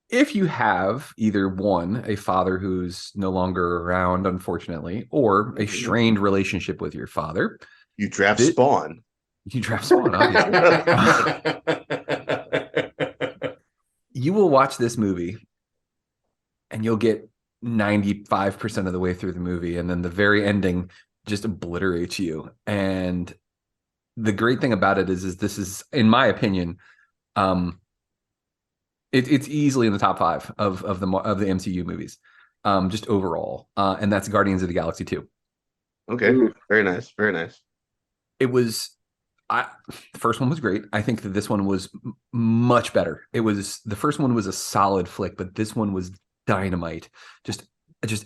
Speaker 2: If you have either one, a father who's no longer around, unfortunately, or a strained relationship with your father,
Speaker 3: you draft Spawn.
Speaker 2: You draft Spawn, obviously. You will watch this movie and you'll get 95% of the way through the movie, and then the very ending just obliterates you. And the great thing about it is this is, in my opinion, it's easily in the top 5 of the MCU movies, just overall, and that's Guardians of the Galaxy 2.
Speaker 3: Okay, very nice, very nice.
Speaker 2: It was. The first one was great. I think that this one was much better. The first one was a solid flick, but this one was dynamite. Just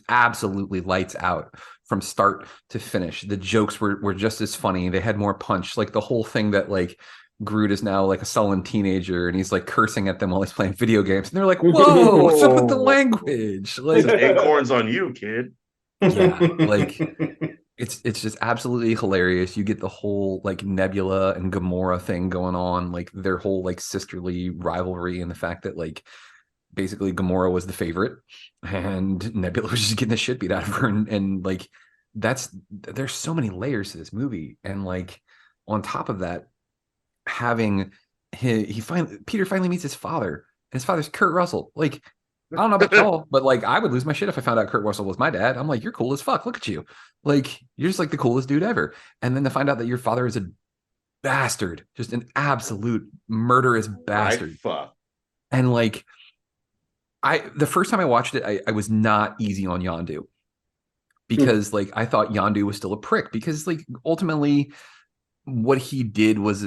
Speaker 2: absolutely lights out from start to finish. The jokes were just as funny. They had more punch. Like the whole thing that like Groot is now like a sullen teenager and he's like cursing at them while he's playing video games. And they're like, whoa, what's up with the language? Like
Speaker 3: acorns on you, kid.
Speaker 2: Yeah, like it's just absolutely hilarious. You get the whole like Nebula and Gamora thing going on, like their whole like sisterly rivalry, and the fact that like basically Gamora was the favorite and Nebula was just getting the shit beat out of her, and like there's so many layers to this movie, and like on top of that, having Peter finally meets his father, and his father's Kurt Russell. Like, I don't know about y'all, but like I would lose my shit if I found out Kurt Russell was my dad. I'm like, you're cool as fuck. Look at you. Like, you're just like the coolest dude ever. And then to find out that your father is a bastard, just an absolute murderous bastard.
Speaker 3: Fuck.
Speaker 2: And like, the first time I watched it, I was not easy on Yondu because like I thought Yondu was still a prick, because like ultimately what he did was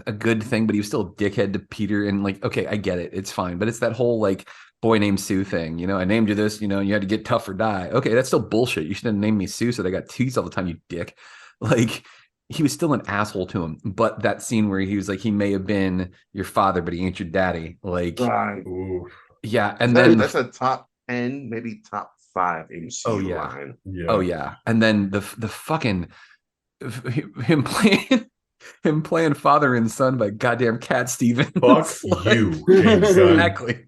Speaker 2: a good thing, but he was still a dickhead to Peter. And like, okay, I get it. It's fine. But it's that whole like boy named Sue thing. You know, I named you this, you know, you had to get tough or die. Okay, that's still bullshit. You should have named me Sue so they got teased all the time, you dick. Like, he was still an asshole to him. But that scene where he was like, he may have been your father, but he ain't your daddy. Like, yeah. And then
Speaker 3: that's a top 10, maybe top 5 MCU line.
Speaker 2: Yeah. Oh yeah. And then the fucking him playing father and son by goddamn Cat Stevens.
Speaker 1: Fuck you, James Gunn.
Speaker 2: Exactly.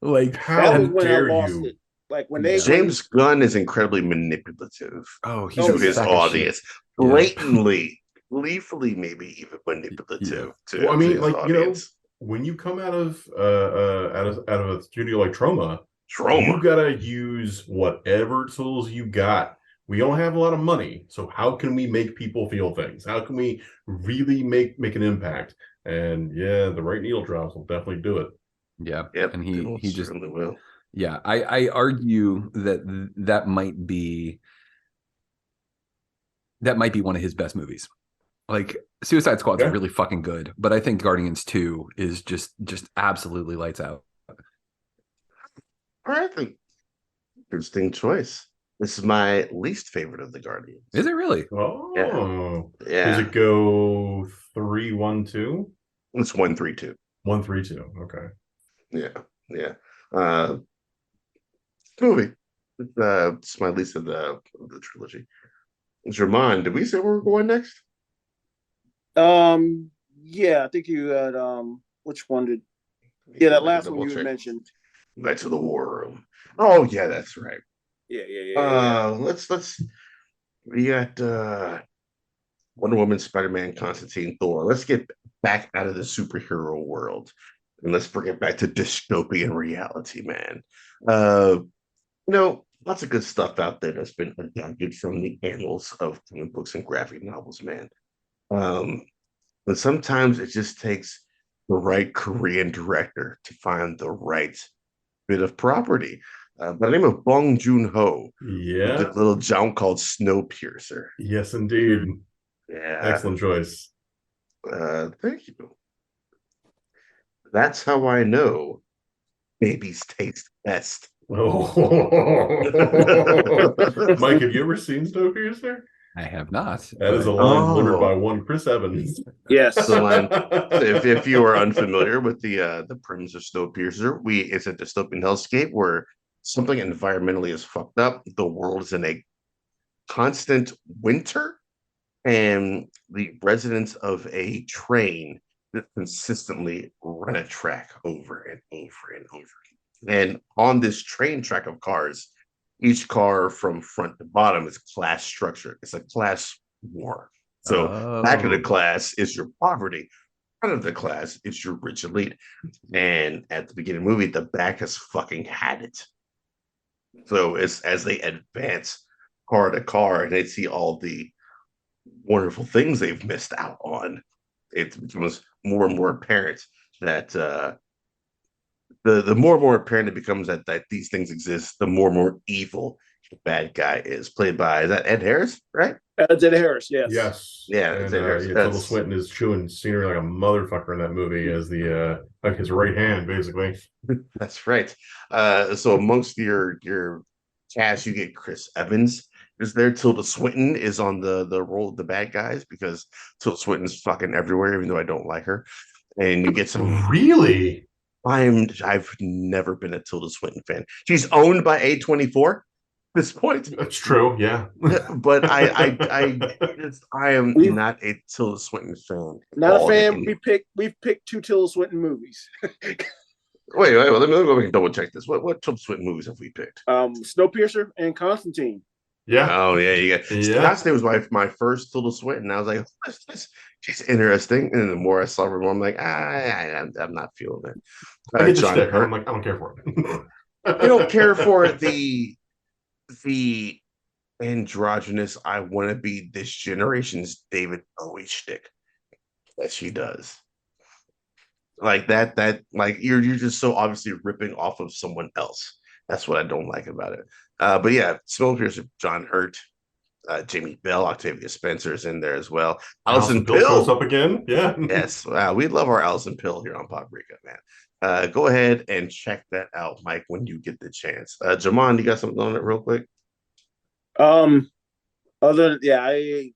Speaker 2: Like,
Speaker 1: how dare you?
Speaker 4: It. Like when they
Speaker 3: James Gunn is incredibly manipulative.
Speaker 2: Oh, he's
Speaker 3: to his audience, blatantly, gleefully, maybe even manipulative. To
Speaker 1: well, I mean, like
Speaker 3: audience.
Speaker 1: You know, when you come out of a studio like Trauma, you gotta use whatever tools you got. We don't have a lot of money, so how can we make people feel things? How can we really make an impact? And yeah, the right needle drops will definitely do it.
Speaker 2: Yeah,
Speaker 3: yep,
Speaker 2: and he just
Speaker 3: will.
Speaker 2: Yeah, I argue that might be one of his best movies. Like, Suicide Squad's really fucking good, but I think Guardians 2 is just absolutely lights out.
Speaker 3: I think interesting choice. This is my least favorite of the Guardians.
Speaker 2: Is it really?
Speaker 1: Oh,
Speaker 3: yeah.
Speaker 1: Does it go 3-1-2?
Speaker 3: It's 1-3-2.
Speaker 1: 1-3-2. Okay.
Speaker 3: Yeah. Movie. It's my least of the trilogy. Jermone, did we say where we're going next?
Speaker 4: Yeah, I think you had which one did?
Speaker 3: Let
Speaker 4: Yeah,
Speaker 3: me
Speaker 4: that
Speaker 3: go back and
Speaker 4: last one
Speaker 3: double
Speaker 4: you had
Speaker 3: check.
Speaker 4: mentioned.
Speaker 3: Back to the war room. Oh yeah, that's right.
Speaker 4: Yeah.
Speaker 3: Let's we got Wonder Woman, Spider-Man, Constantine, Thor. Let's get back out of the superhero world and let's bring it back to dystopian reality, man. Lots of good stuff out there that's been adapted from the annals of comic books and graphic novels, man. Um, but sometimes it just takes the right Korean director to find the right bit of property. By the name of Bong Joon-ho, who did
Speaker 1: Yeah.
Speaker 3: a little jump called Snowpiercer.
Speaker 1: Yes, indeed.
Speaker 3: Yeah,
Speaker 1: Excellent choice.
Speaker 3: thank you. That's how I know babies taste best.
Speaker 1: Oh. Mike, have you ever seen Snowpiercer?
Speaker 2: I have not.
Speaker 1: That is a
Speaker 2: But
Speaker 1: line delivered by
Speaker 3: Oh,
Speaker 1: one Chris Evans.
Speaker 3: the
Speaker 4: Yes.
Speaker 3: line. If you are unfamiliar with the premise of Snowpiercer, it's a dystopian hellscape where something environmentally is fucked up. The world is in a constant winter, and the residents of a train that consistently run a track over and over and over. And on this train track of cars, each car from front to bottom is class structure. It's a class war. So back of the
Speaker 2: oh,
Speaker 3: class is your poverty. Front of the class is your rich elite. And at the beginning of the movie, the back has fucking had it. So it's as they advance car to car and they see all the wonderful things they've missed out on, it becomes more and more apparent that the more and more apparent it becomes that these things exist, the more and more evil the bad guy is. Played by, is that Ed Harris, right?
Speaker 4: Ed Harris, yes.
Speaker 1: Yes.
Speaker 3: Yeah, it's
Speaker 1: And
Speaker 3: Ed Harris.
Speaker 1: yeah, Tilda Swinton is chewing scenery like a motherfucker in that movie as the like his right hand, basically.
Speaker 3: That's right. So amongst your cast, you get Chris Evans is there. Tilda Swinton is on the role of the bad guys because Tilda Swinton's fucking everywhere, even though I don't like her. And you get some.
Speaker 1: Really?
Speaker 3: I've never been a Tilda Swinton fan. She's owned by A24 at this point.
Speaker 1: That's true, yeah.
Speaker 3: But I am
Speaker 4: We've
Speaker 3: not a Tilda Swinton fan at
Speaker 4: not a
Speaker 3: all.
Speaker 4: fan. We've picked two Tilda Swinton movies.
Speaker 3: Wait, let me go back and double check this. What Tilda Swinton movies have we picked?
Speaker 4: Snowpiercer and Constantine.
Speaker 1: Yeah.
Speaker 3: Oh yeah, you got
Speaker 1: Yeah.
Speaker 3: Constantine was my first Tilda Swinton. I was like, what's this? She's interesting. And the more I saw her, more I'm like, I'm not feeling it.
Speaker 1: I get the
Speaker 3: John
Speaker 1: stick. I'm
Speaker 3: Hurt.
Speaker 1: like, I don't care for it.
Speaker 3: I don't care for the androgynous. I want to be this generation's David Bowie shtick that she does. Like that like you're just so obviously ripping off of someone else. That's what I don't like about it. But yeah, Snowpiercer, John Hurt, Jamie Bell, Octavia Spencer's in there as well.
Speaker 1: Allison
Speaker 3: Allison
Speaker 1: Pill shows
Speaker 3: Pill.
Speaker 1: up again. Yeah.
Speaker 3: Yes, we love our Allison Pill here on Poprika, man. Go ahead and check that out, Mike, when you get the chance. Jamon, you got something on it real quick?
Speaker 4: Um, I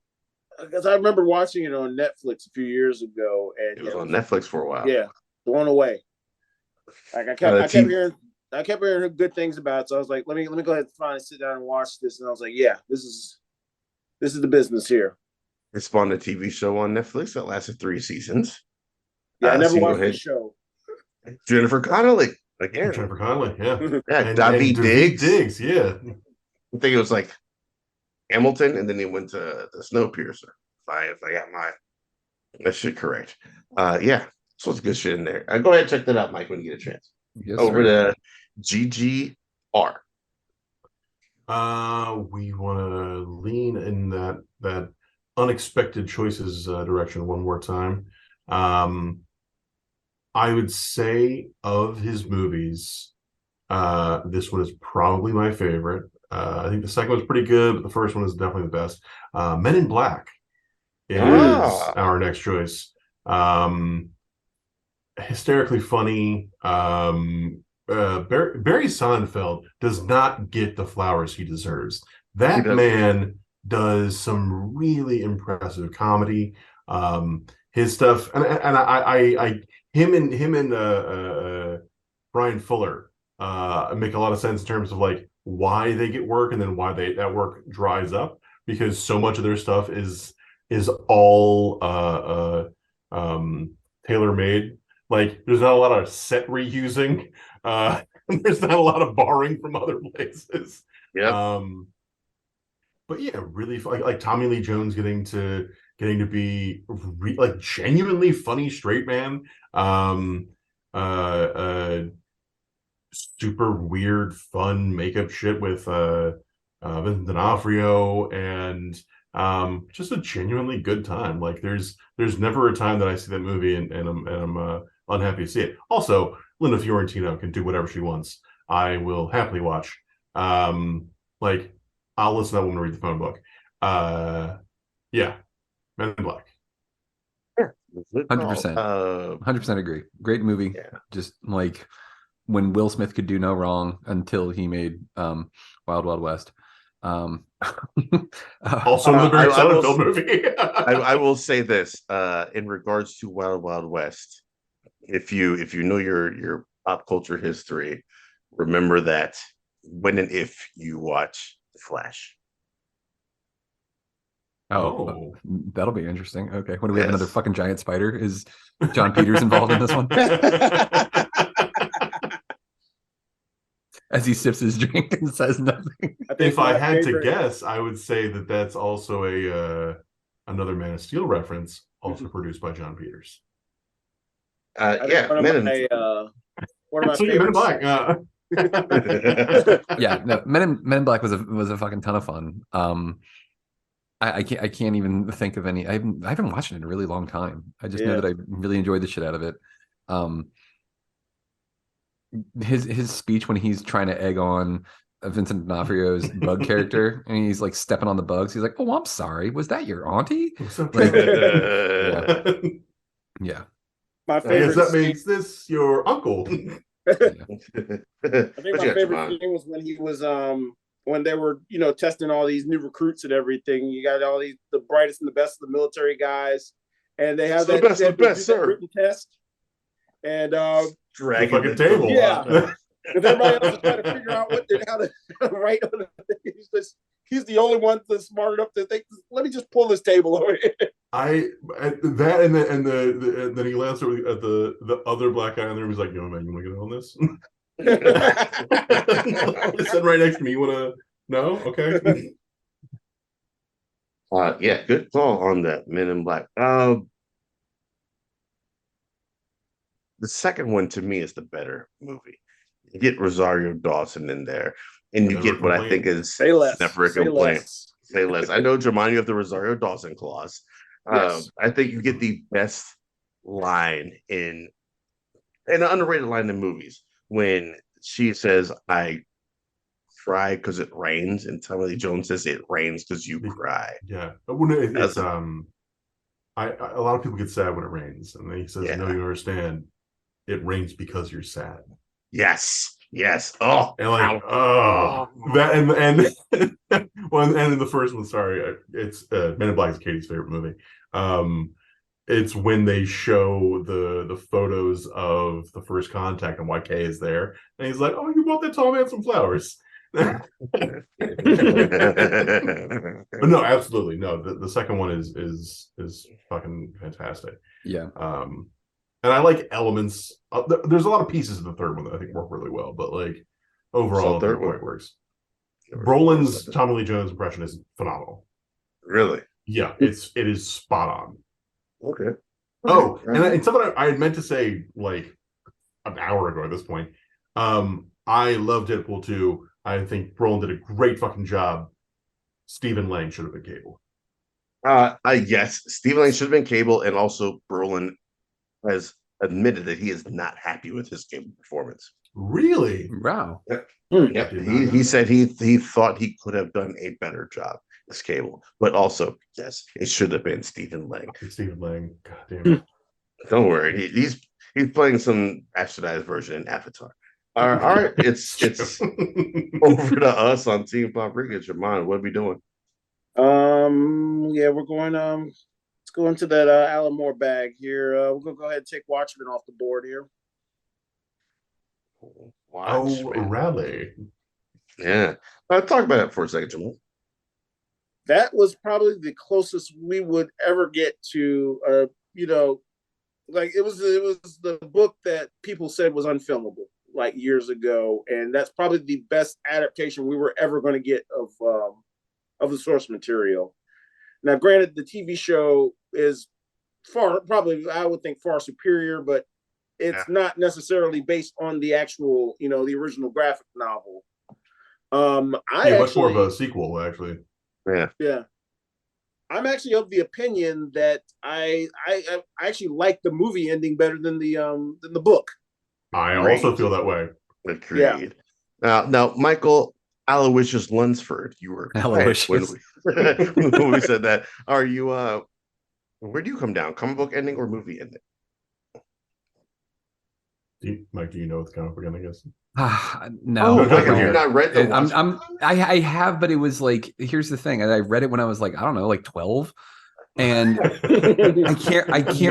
Speaker 4: because I remember watching it on Netflix a few years ago, and
Speaker 3: It was on Netflix for a while.
Speaker 4: yeah, blown away. Like I kept hearing good things about it, so I was like, let me go ahead and finally sit down and watch this, and I was like, yeah, this is the business here.
Speaker 3: It spawned a TV show on Netflix that lasted 3 seasons.
Speaker 4: Yeah, I never
Speaker 3: So
Speaker 4: watched the show.
Speaker 3: Jennifer Connelly again.
Speaker 1: Jennifer Connelly, yeah.
Speaker 3: Yeah,
Speaker 1: And
Speaker 3: David
Speaker 1: David
Speaker 3: Diggs.
Speaker 1: yeah.
Speaker 3: I think it was like Hamilton, and then he went to the Snowpiercer. If I got that shit correct. Yeah, so it's good shit in there. Go ahead and check that out, Mike, when you get a chance.
Speaker 2: yes,
Speaker 3: Over
Speaker 2: sir.
Speaker 3: to GGR.
Speaker 1: We want to lean in that unexpected choices direction one more time. I would say of his movies, this one is probably my favorite. I think the second one's pretty good, but the first one is definitely the best. Men in Black is our next choice. Hysterically funny. Barry Sonnenfeld does not get the flowers he deserves. That man does some really impressive comedy. His stuff, and I him and Brian Fuller make a lot of sense in terms of like why they get work and then why that work dries up, because so much of their stuff is is all tailor made. Like there's not a lot of set reusing. There's not a lot of borrowing from other places.
Speaker 3: Yep.
Speaker 1: But yeah, really like Tommy Lee Jones getting to be like genuinely funny straight man. Uh, super weird, fun makeup shit with Vincent D'Onofrio, and just a genuinely good time. Like there's never a time that I see that movie and I'm unhappy to see it. Also, Linda Fiorentino can do whatever she wants. I will happily watch. Like I'll listen to that when we read the phone book. Yeah, Men in Black.
Speaker 2: 100%. 100% agree. Great movie.
Speaker 3: Yeah.
Speaker 2: Just like when Will Smith could do no wrong until he made Wild Wild West.
Speaker 1: Also another very Sonnenfeld movie.
Speaker 3: I will say this in regards to Wild Wild West. If you know your pop culture history, remember that when and if you watch The Flash.
Speaker 2: Oh, that'll be interesting. Okay. When do we have another fucking giant spider? Is John Peters involved in this one? As he sips his drink and says nothing.
Speaker 1: If I had to guess, I would say that that's also another Man of Steel reference, also produced by John Peters.
Speaker 3: Yeah,
Speaker 4: Men in Black.
Speaker 2: Yeah, no, Men in Black was a fucking ton of fun. I can't even think of any. I haven't watched it in a really long time. I just know that I really enjoyed the shit out of it. His speech when he's trying to egg on Vincent D'Onofrio's bug character and he's like stepping on the bugs. He's like, "Oh, I'm sorry. Was that your auntie?" Like, yeah.
Speaker 4: My favorite.
Speaker 1: I guess that makes this your uncle.
Speaker 4: I think my favorite thing was when he was when they were testing all these new recruits and everything. You got all the brightest and the best of the military guys, and they have that best written test. And
Speaker 3: dragging
Speaker 1: the fucking table.
Speaker 4: Yeah. Because everybody else is trying to figure out how to write on it. He's the only one that's smart enough to think, let me just pull this table over here.
Speaker 1: Then he glanced at the other black guy in there. He's like, "No, man, you want to get on this?" Sitting right next to me. You want to? No, okay.
Speaker 3: Yeah, good call on that. Men in Black. The second one to me is the better movie. You get Rosario Dawson in there, and you get what I think is never a complaint. Say less. I know, Jermone, you have the Rosario Dawson clause. Yes. I think you get the best line in an underrated line in movies when she says, "I cry because it rains," and Tommy Lee Jones says, "It rains because you cry."
Speaker 1: Yeah, it's a lot of people get sad when it rains, and then he says, "No, you understand. It rains because you're sad."
Speaker 3: Yes. Oh,
Speaker 1: and like, that and well, and in the first one, sorry, it's Men in Black is Katie's favorite movie. It's when they show the photos of the first contact and YK is there, and he's like, "Oh, you bought that tall man some flowers." But no, absolutely no. The second one is fucking fantastic.
Speaker 2: Yeah.
Speaker 1: And I like elements. There's a lot of pieces of the third one that I think work really well, but like overall, the point works. Brolin's Tommy Lee Jones impression is phenomenal.
Speaker 3: Really?
Speaker 1: Yeah, it is spot on.
Speaker 3: Okay.
Speaker 1: Oh, and something I had meant to say like an hour ago at this point. I love Deadpool 2. I think Brolin did a great fucking job. Stephen Lang should have been Cable.
Speaker 3: Yes, Stephen Lang should have been Cable, and also Brolin has admitted that he is not happy with his Cable performance.
Speaker 1: Really?
Speaker 2: Wow.
Speaker 3: Yeah. He said he thought he could have done a better job as Cable, but also, yes, it should have been Stephen Lang.
Speaker 1: Stephen Lang, God damn it.
Speaker 3: Don't worry, he's playing some bastardized version in Avatar. All right, it's over to us on Team Poprika. Jermone, what are we doing?
Speaker 4: Yeah, we're going. Let's go into that Alan Moore bag here. We're gonna go ahead and take Watchmen off the board here.
Speaker 1: Rally.
Speaker 3: Yeah, talk about it for a second, Jermone.
Speaker 4: that was probably the closest we would ever get to, like it was the book that people said was unfilmable like years ago, and that's probably the best adaptation we were ever going to get of the source material. Now, granted, the TV show is probably I would think far superior, but it's not necessarily based on the actual, the original graphic novel.
Speaker 1: Much more of a sequel, actually.
Speaker 4: Yeah. I'm actually of the opinion that I actually like the movie ending better than the book.
Speaker 1: I also feel that way.
Speaker 3: Agreed. Now, Michael Aloysius Lunsford, you were
Speaker 2: Aloysius
Speaker 3: when we said that. Are you where do you come down? Comic book ending or movie ending?
Speaker 1: Mike, do you know what the comic book ending is?
Speaker 2: No,
Speaker 3: have you not read the
Speaker 2: I have, but it was like, here's the thing. I read it when I was like, I don't know, like 12. And I can't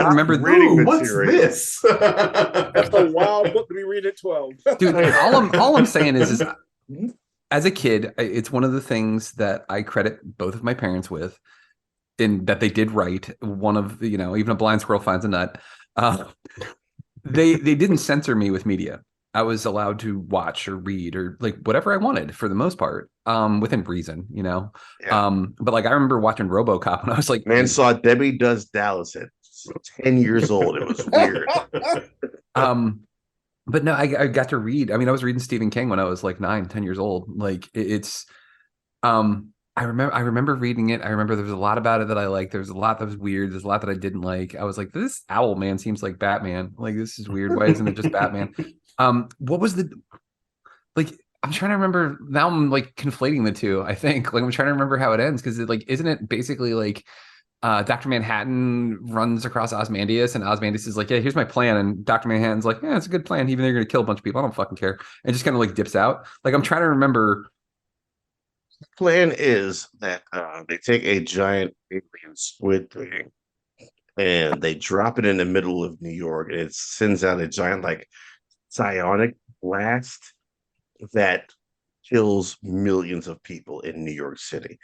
Speaker 2: remember
Speaker 1: what's this?
Speaker 4: That's a wild book to be reading at 12.
Speaker 2: Dude, all I'm saying is as a kid, it's one of the things that I credit both of my parents with, in that they did right. One of even a blind squirrel finds a nut. They didn't censor me with media. I was allowed to watch or read or like whatever I wanted for the most part, within reason, Yeah. But like I remember watching RoboCop when I was like,
Speaker 3: man saw Debbie Does Dallas at 10 years old. It was weird.
Speaker 2: But no, I got to read. I mean, I was reading Stephen King when I was like 9, 10 years old. Like I remember reading it. I remember there was a lot about it that I liked. There was a lot that was weird. There's a lot that I didn't like. I was like, this owl man seems like Batman. Like, this is weird. Why isn't it just Batman? What was I'm trying to remember now. I'm like conflating the two. I think like I'm trying to remember how it ends, because isn't it basically like Dr. Manhattan runs across Ozymandias and Ozymandias is like, yeah, here's my plan, and Dr. Manhattan's like, yeah, it's a good plan, even though you're gonna kill a bunch of people. I don't fucking care, and just kind of like dips out. Like I'm trying to remember.
Speaker 3: Plan is that they take a giant alien squid thing and they drop it in the middle of New York, and it sends out a giant like psionic blast that kills millions of people in New York City.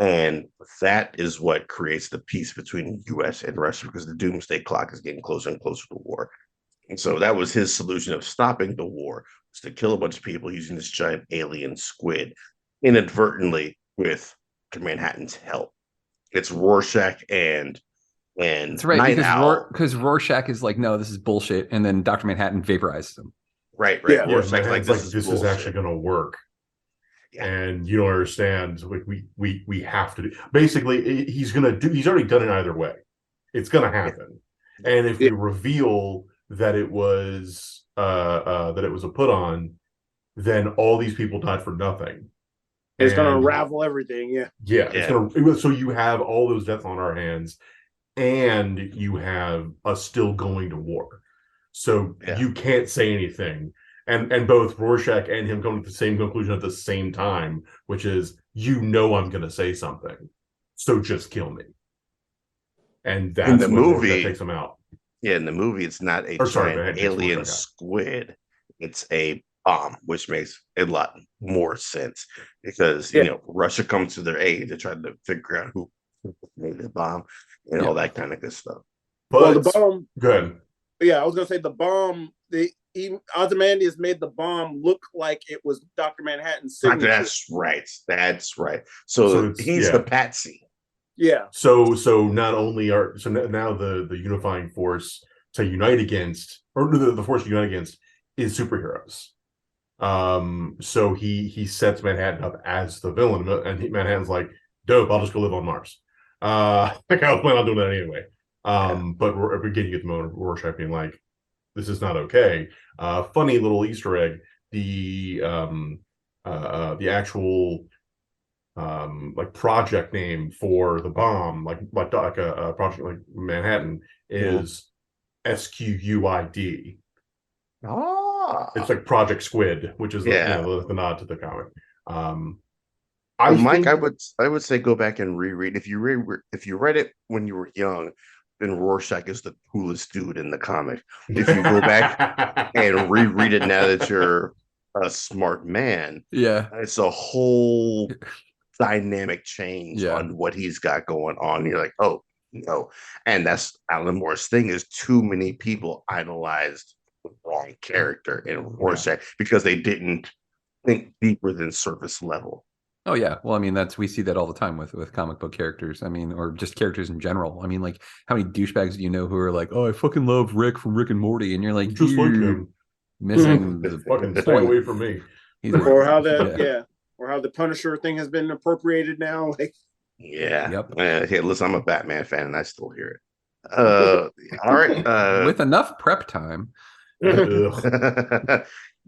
Speaker 3: And that is what creates the peace between the US and Russia, because the doomsday clock is getting closer and closer to war. And so that was his solution of stopping the war, was to kill a bunch of people using this giant alien squid, inadvertently with Manhattan's help. It's Rorschach and
Speaker 2: That's right,
Speaker 3: Night Owl.
Speaker 2: because Rorschach is like, no, this is bullshit, and then Dr. Manhattan vaporizes him.
Speaker 3: Right.
Speaker 1: Yeah, Rorschach's like, this is actually going to work.
Speaker 3: Yeah.
Speaker 1: And you don't understand. Like we have to do. Basically, he's already done it either way. It's going to happen. And if we reveal that it was a put on, then all these people died for nothing.
Speaker 4: It's going to unravel everything. Yeah.
Speaker 1: It's going to. So you have all those deaths on our hands, and you have us still going to war. So you can't say anything. And both Rorschach and him come to the same conclusion at the same time, which is, I'm going to say something, so just kill me. And that's
Speaker 3: in the movie
Speaker 1: Rorschach takes him out.
Speaker 3: Yeah, in the movie, it's not a giant alien squid; it's a bomb, which makes a lot more sense, because Russia comes to their aid to try to figure out who made the bomb and all that kind of good stuff.
Speaker 1: But the bomb, good.
Speaker 4: Yeah, I was gonna say the bomb. Ozymandias made the bomb look like it was Dr. Manhattan's signature.
Speaker 3: That's right. So he's the patsy.
Speaker 4: Yeah.
Speaker 1: So not only now the unifying force to unite against, or the force to unite against, is superheroes. So he sets Manhattan up as the villain, and Manhattan's like, dope, I'll just go live on Mars. Like I was planning on doing that anyway. But we're beginning at the moment of Rorschach being like, this is not okay. Funny little Easter egg: the actual like project name for the bomb, like a project like Manhattan, is SQUID. It's like Project Squid, which is the nod to the comic.
Speaker 3: Mike, I would say go back and reread. If you read it when you were young, then Rorschach is the coolest dude in the comic. If you go back and reread it now that you're a smart man, it's a whole dynamic change on what he's got going on. You're like, oh no. And that's Alan Moore's thing, is too many people idolized the wrong character in Rorschach because they didn't think deeper than surface level.
Speaker 2: Oh yeah, well, I mean, we see that all the time with comic book characters. I mean, or just characters in general. I mean, like, how many douchebags do you know who are like, "Oh, I fucking love Rick from Rick and Morty," and you're like,
Speaker 1: just like him,
Speaker 2: missing the
Speaker 1: fucking stay away from me.
Speaker 4: Or how the Punisher thing has been appropriated now. Like,
Speaker 3: hey, listen, I'm a Batman fan, and I still hear it. All right,
Speaker 2: with enough prep time.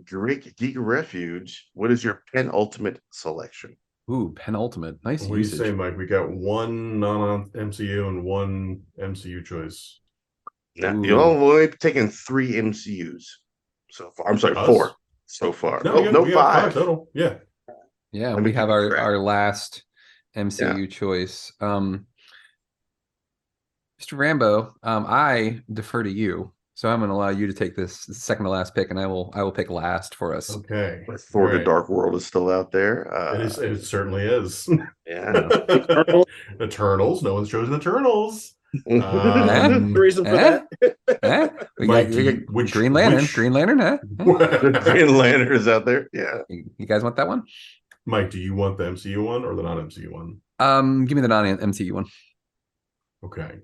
Speaker 3: Great Geek Refuge. What is your penultimate selection?
Speaker 2: Ooh, penultimate. Nice.
Speaker 1: What usage. Do you say, Mike? We got one non-MCU and one MCU choice.
Speaker 3: Now, you've only taken 3 MCUs so far. I'm sorry, 4 so far. No, 5
Speaker 1: total. Yeah.
Speaker 2: We have our last MCU choice. Mr. Rambo, I defer to you. So I'm going to allow you to take this second to last pick, and I will pick last for us.
Speaker 1: Okay.
Speaker 3: Thor: The Dark World is still out there.
Speaker 1: It certainly is.
Speaker 3: Yeah.
Speaker 1: Eternals. No one's chosen Eternals.
Speaker 4: Reason for that.
Speaker 2: We got Green Lantern. Green Lantern, huh?
Speaker 3: Green Lantern is out there. Yeah.
Speaker 2: You guys want that one?
Speaker 1: Mike, do you want the MCU one or the non-MCU one?
Speaker 2: Give me the non-MCU one.
Speaker 1: Okay.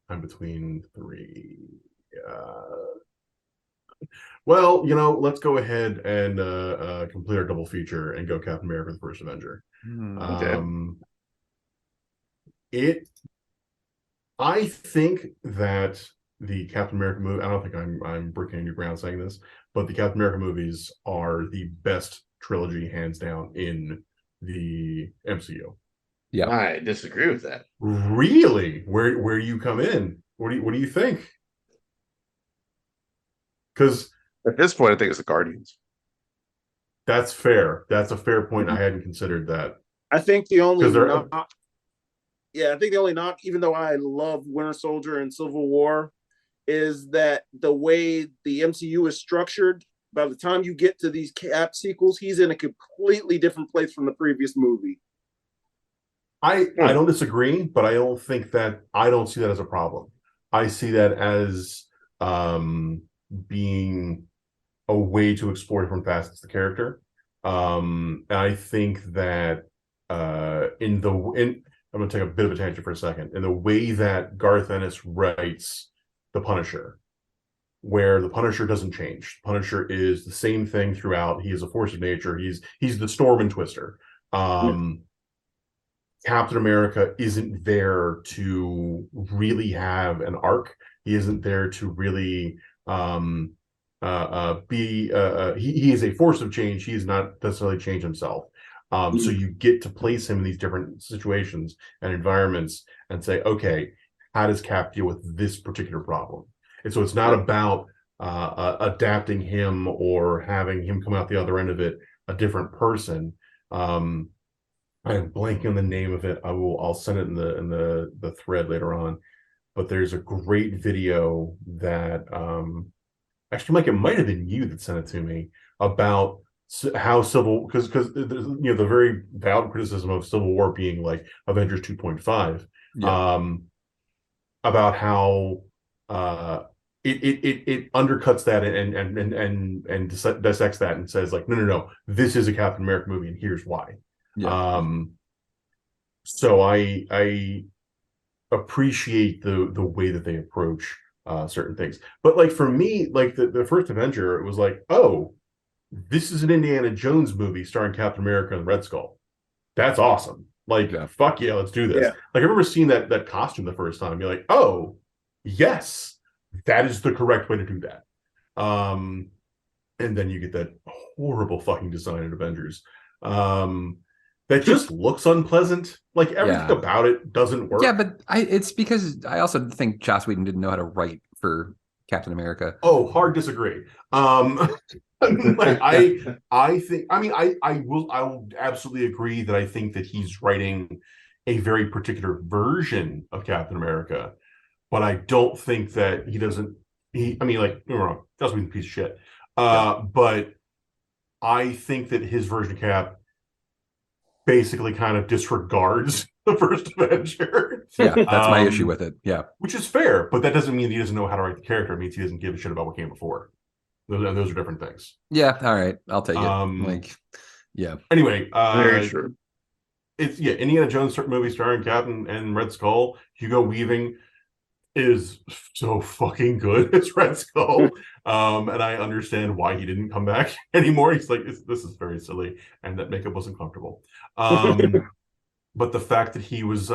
Speaker 1: I'm between 3. Well, let's go ahead and complete our double feature and go Captain America: The First Avenger. I think that the Captain America movie, I don't think I'm breaking new ground saying this, but the Captain America movies are the best trilogy, hands down, in the MCU.
Speaker 2: Yeah,
Speaker 3: I disagree with that.
Speaker 1: Really? Where do you come in? What do you think? Because
Speaker 3: at this point, I think it's the Guardians.
Speaker 1: That's fair. That's a fair point. I hadn't considered that.
Speaker 4: I think the only knock, even though I love Winter Soldier and Civil War, is that the way the MCU is structured, by the time you get to these Cap sequels, he's in a completely different place from the previous movie.
Speaker 1: I don't disagree, but I don't see that as a problem. I see that as being a way to explore different facets of the character. And I think that I'm going to take a bit of a tangent for a second. In the way that Garth Ennis writes the Punisher, where the Punisher doesn't change. Punisher is the same thing throughout. He is a force of nature. He's the Storm and Twister. Captain America isn't there to really have an arc. He isn't there to really he is a force of change. He is not necessarily change himself. So you get to place him in these different situations and environments and say, okay, how does Cap deal with this particular problem? And so it's not about adapting him or having him come out the other end of it a different person. I'm blanking on the name of it. I'll send it in the thread later on. But there's a great video that actually, Mike, it might have been you that sent it to me about how because the very valid criticism of Civil War being like Avengers 2.5, about how it undercuts that and dissects that and says like, no, this is a Captain America movie and here's why. So I appreciate the way that they approach certain things, but like for me, like the first Avenger, it was like, oh, this is an Indiana Jones movie starring Captain America and Red Skull. That's awesome. Like, fuck yeah, let's do this. Like I remember seeing that costume the first time. You're like, oh yes, that is the correct way to do that. And then you get that horrible fucking design in Avengers. That just looks unpleasant. Like everything about it doesn't work.
Speaker 2: Yeah, but it's because I also think Joss Whedon didn't know how to write for Captain America.
Speaker 1: Oh, hard disagree. Like I think, I mean, I will absolutely agree that I think that he's writing a very particular version of Captain America, but I don't think that I mean, like, don't get me wrong, Joss Whedon's a piece of shit. But I think that his version of Cap basically kind of disregards the first Avenger.
Speaker 2: Yeah, that's my issue with it. Yeah,
Speaker 1: which is fair, but that doesn't mean he doesn't know how to write the character. It means he doesn't give a shit about what came before. Those are different things.
Speaker 2: Yeah, all right, I'll take it.
Speaker 1: Anyway,
Speaker 3: very true.
Speaker 1: It's Indiana Jones movie starring Captain and Red Skull. Hugo Weaving is so fucking good as Red Skull. And I understand why he didn't come back anymore. He's like, this is very silly, and that makeup wasn't comfortable. But the fact that he was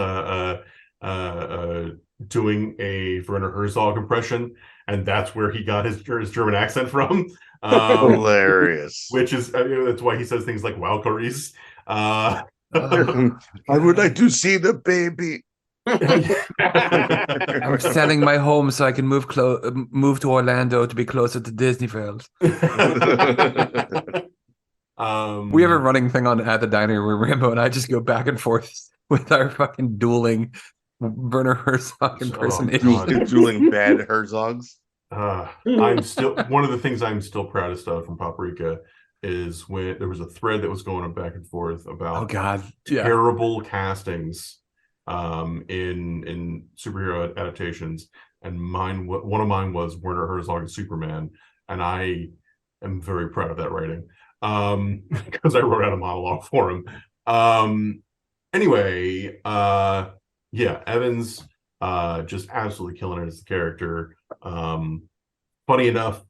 Speaker 1: doing a Werner Herzog impression, and that's where he got his German accent from.
Speaker 3: Hilarious.
Speaker 1: Which is that's why he says things like "wow, curries."
Speaker 3: I would like to see the baby.
Speaker 2: I'm selling my home so I can move to Orlando to be closer to Disney World. We have a running thing on at the diner where Rambo and I just go back and forth with our fucking dueling Werner Herzog impersonation.
Speaker 3: Dueling bad Herzogs.
Speaker 1: I'm still one of the things I'm still proudest of from Poprika is when there was a thread that was going on back and forth about terrible castings in superhero adaptations, and one of mine was Werner Herzog as Superman, and I am very proud of that writing because I wrote out a monologue for him. Anyway, Evans just absolutely killing it as the character. Funny enough,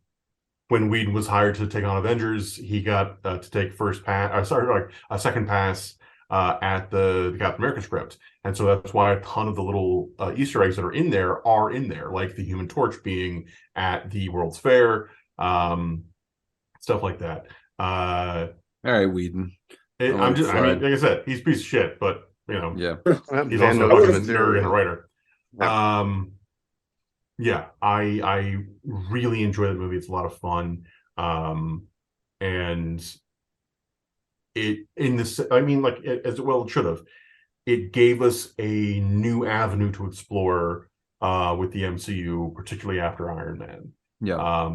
Speaker 1: when Whedon was hired to take on Avengers, he got to take a second pass at the Captain America script, and so that's why a ton of the little Easter eggs that are in there, like the Human Torch being at the World's Fair, stuff like that. All
Speaker 2: right, Whedon.
Speaker 1: Like I said, he's a piece of shit, but he's also a nerd and a writer. I really enjoy the movie. It's a lot of fun, and as it should have. It gave us a new avenue to explore with the MCU, particularly after Iron Man.
Speaker 2: Yeah.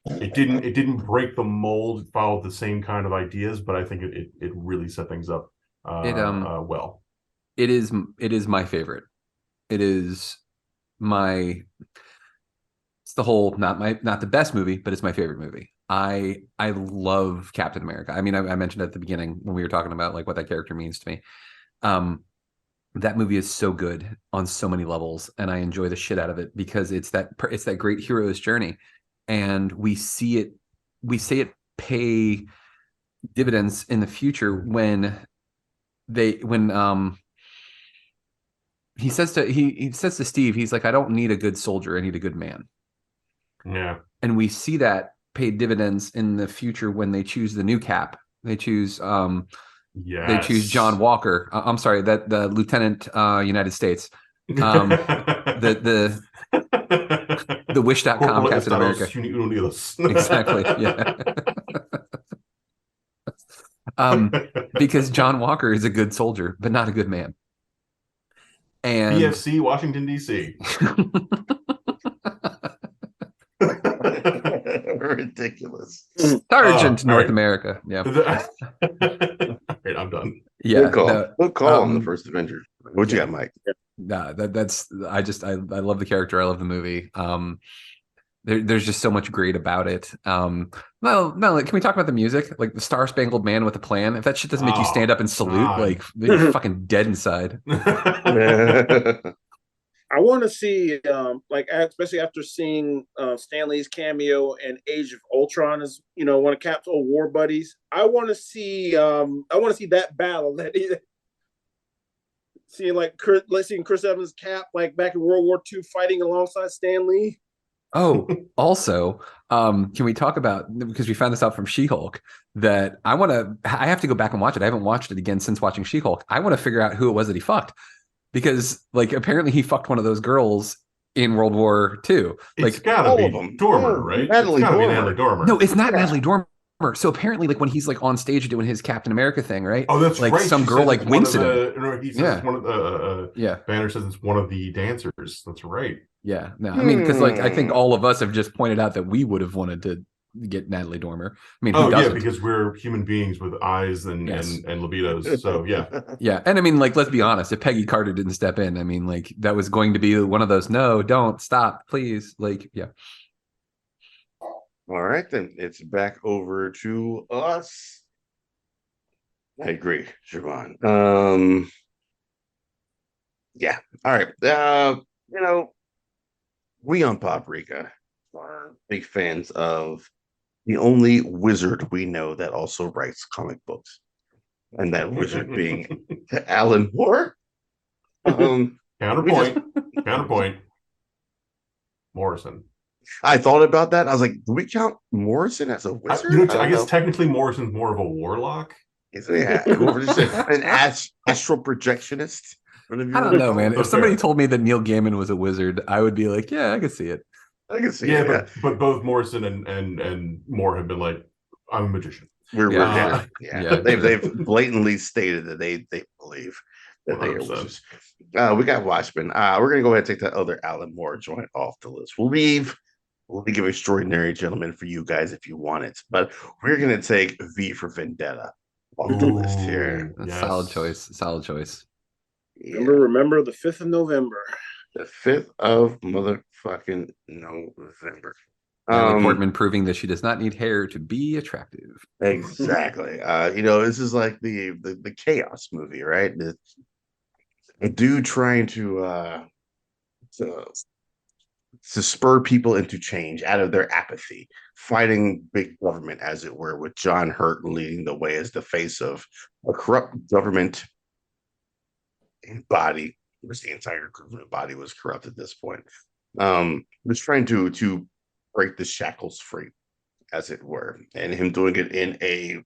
Speaker 1: It didn't break the mold. It followed the same kind of ideas, but I think it really set things up well.
Speaker 2: It is my favorite. It's the whole not the best movie, but it's my favorite movie. I love Captain America. I mean, I mentioned at the beginning when we were talking about like what that character means to me. That movie is so good on so many levels, and I enjoy the shit out of it because it's that great hero's journey, and we see it pay dividends in the future when he says to Steve, he's like, I don't need a good soldier, I need a good man.
Speaker 1: Yeah.
Speaker 2: And we see that pay dividends in the future when they choose the new Cap. They choose they choose John Walker. I'm sorry, that the Lieutenant United States. The Wish.com Captain America. Exactly. Yeah. Because John Walker is a good soldier, but not a good man. And
Speaker 1: BFC, Washington, D.C.
Speaker 3: Ridiculous.
Speaker 2: Sergeant North America. Yeah.
Speaker 1: Right, I'm done.
Speaker 2: Yeah.
Speaker 3: Good call on the first Avenger. What you got, Mike?
Speaker 2: Nah, I love the character. I love the movie. There's just so much great about it. No, can we talk about the music? Like the Star Spangled Man with a Plan. If that shit doesn't make you stand up and salute, like you're fucking dead inside.
Speaker 4: I want to see, especially after seeing Stan Lee's cameo in Age of Ultron as one of Cap's old war buddies. I want to see that battle seeing Chris Evans' Cap like back in World War II fighting alongside Stan Lee.
Speaker 2: Oh, also, can we talk about, because we found this out from She-Hulk, that I have to go back and watch it. I haven't watched it again since watching She-Hulk. I want to figure out who it was that he fucked. Because apparently he fucked one of those girls in World War II.
Speaker 1: It's gotta be Dormer, right?
Speaker 3: Natalie Dormer.
Speaker 2: No, it's not Natalie Dormer. So apparently, when he's on stage doing his Captain America thing, right?
Speaker 1: Oh, that's right.
Speaker 2: Some girl winks at him.
Speaker 1: He says one of the Banner says it's one of the dancers. That's right.
Speaker 2: Yeah. No, I mean, because I think all of us have just pointed out that we would have wanted to get Natalie Dormer. I mean, who
Speaker 1: Oh yeah,
Speaker 2: doesn't?
Speaker 1: because we're human beings with eyes and
Speaker 2: Yes.
Speaker 1: and libidos. So yeah.
Speaker 2: Yeah. And I mean, like, let's be honest, if Peggy Carter didn't step in, I mean, like, that was going to be one of those, no, don't stop, please. Like, yeah.
Speaker 3: All right, then it's back over to us. I agree, Siobhan. Yeah. All right. You know, we on Poprika are big fans of the only wizard we know that also writes comic books, and that wizard being Alan Moore.
Speaker 1: Counterpoint. Counterpoint. Morrison.
Speaker 3: I thought about that. I was like, do we count Morrison as a wizard?
Speaker 1: I guess technically Morrison's more of a warlock.
Speaker 3: Yeah, an astral projectionist.
Speaker 2: I don't know, man. If somebody told me that Neil Gaiman was a wizard, I would be like, yeah, I could see it.
Speaker 3: I can see
Speaker 1: it.
Speaker 3: Yeah,
Speaker 1: but both Morrison and Moore have been like, I'm a magician.
Speaker 3: They've blatantly stated that they believe that 100%. They are wizards. We got Watchmen. We're gonna go ahead and take that other Alan Moore joint off the list. We'll leave League of Extraordinary Gentlemen for you guys if you want it, but we're gonna take V for Vendetta off the list here.
Speaker 2: Yes. Solid choice.
Speaker 4: Yeah. Remember the 5th of November.
Speaker 3: The 5th of motherfucking November.
Speaker 2: Natalie Portman proving that she does not need hair to be attractive.
Speaker 3: Exactly. This is like the chaos movie, right? A dude trying to spur people into change out of their apathy, fighting big government, as it were, with John Hurt leading the way as the face of a corrupt government body. The entire government body was corrupt at this point. Was trying to break the shackles free, as it were, and him doing it in a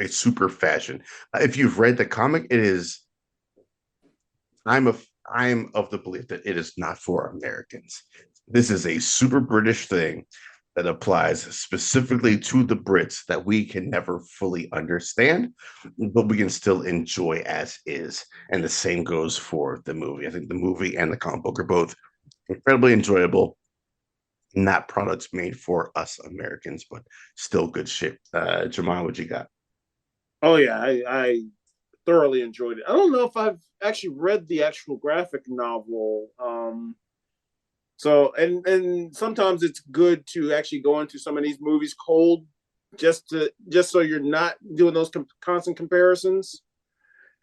Speaker 3: super fashion. If you've read the comic, it is. I'm of the belief that it is not for Americans. This is a super British thing that applies specifically to the Brits that we can never fully understand, but we can still enjoy as is. And the same goes for the movie. I think the movie and the comic book are both incredibly enjoyable. Not products made for us Americans, but still good shit. Jamal, what you got?
Speaker 4: Oh yeah, I thoroughly enjoyed it. I don't know if I've actually read the actual graphic novel. So and sometimes it's good to actually go into some of these movies cold, just so you're not doing those constant comparisons.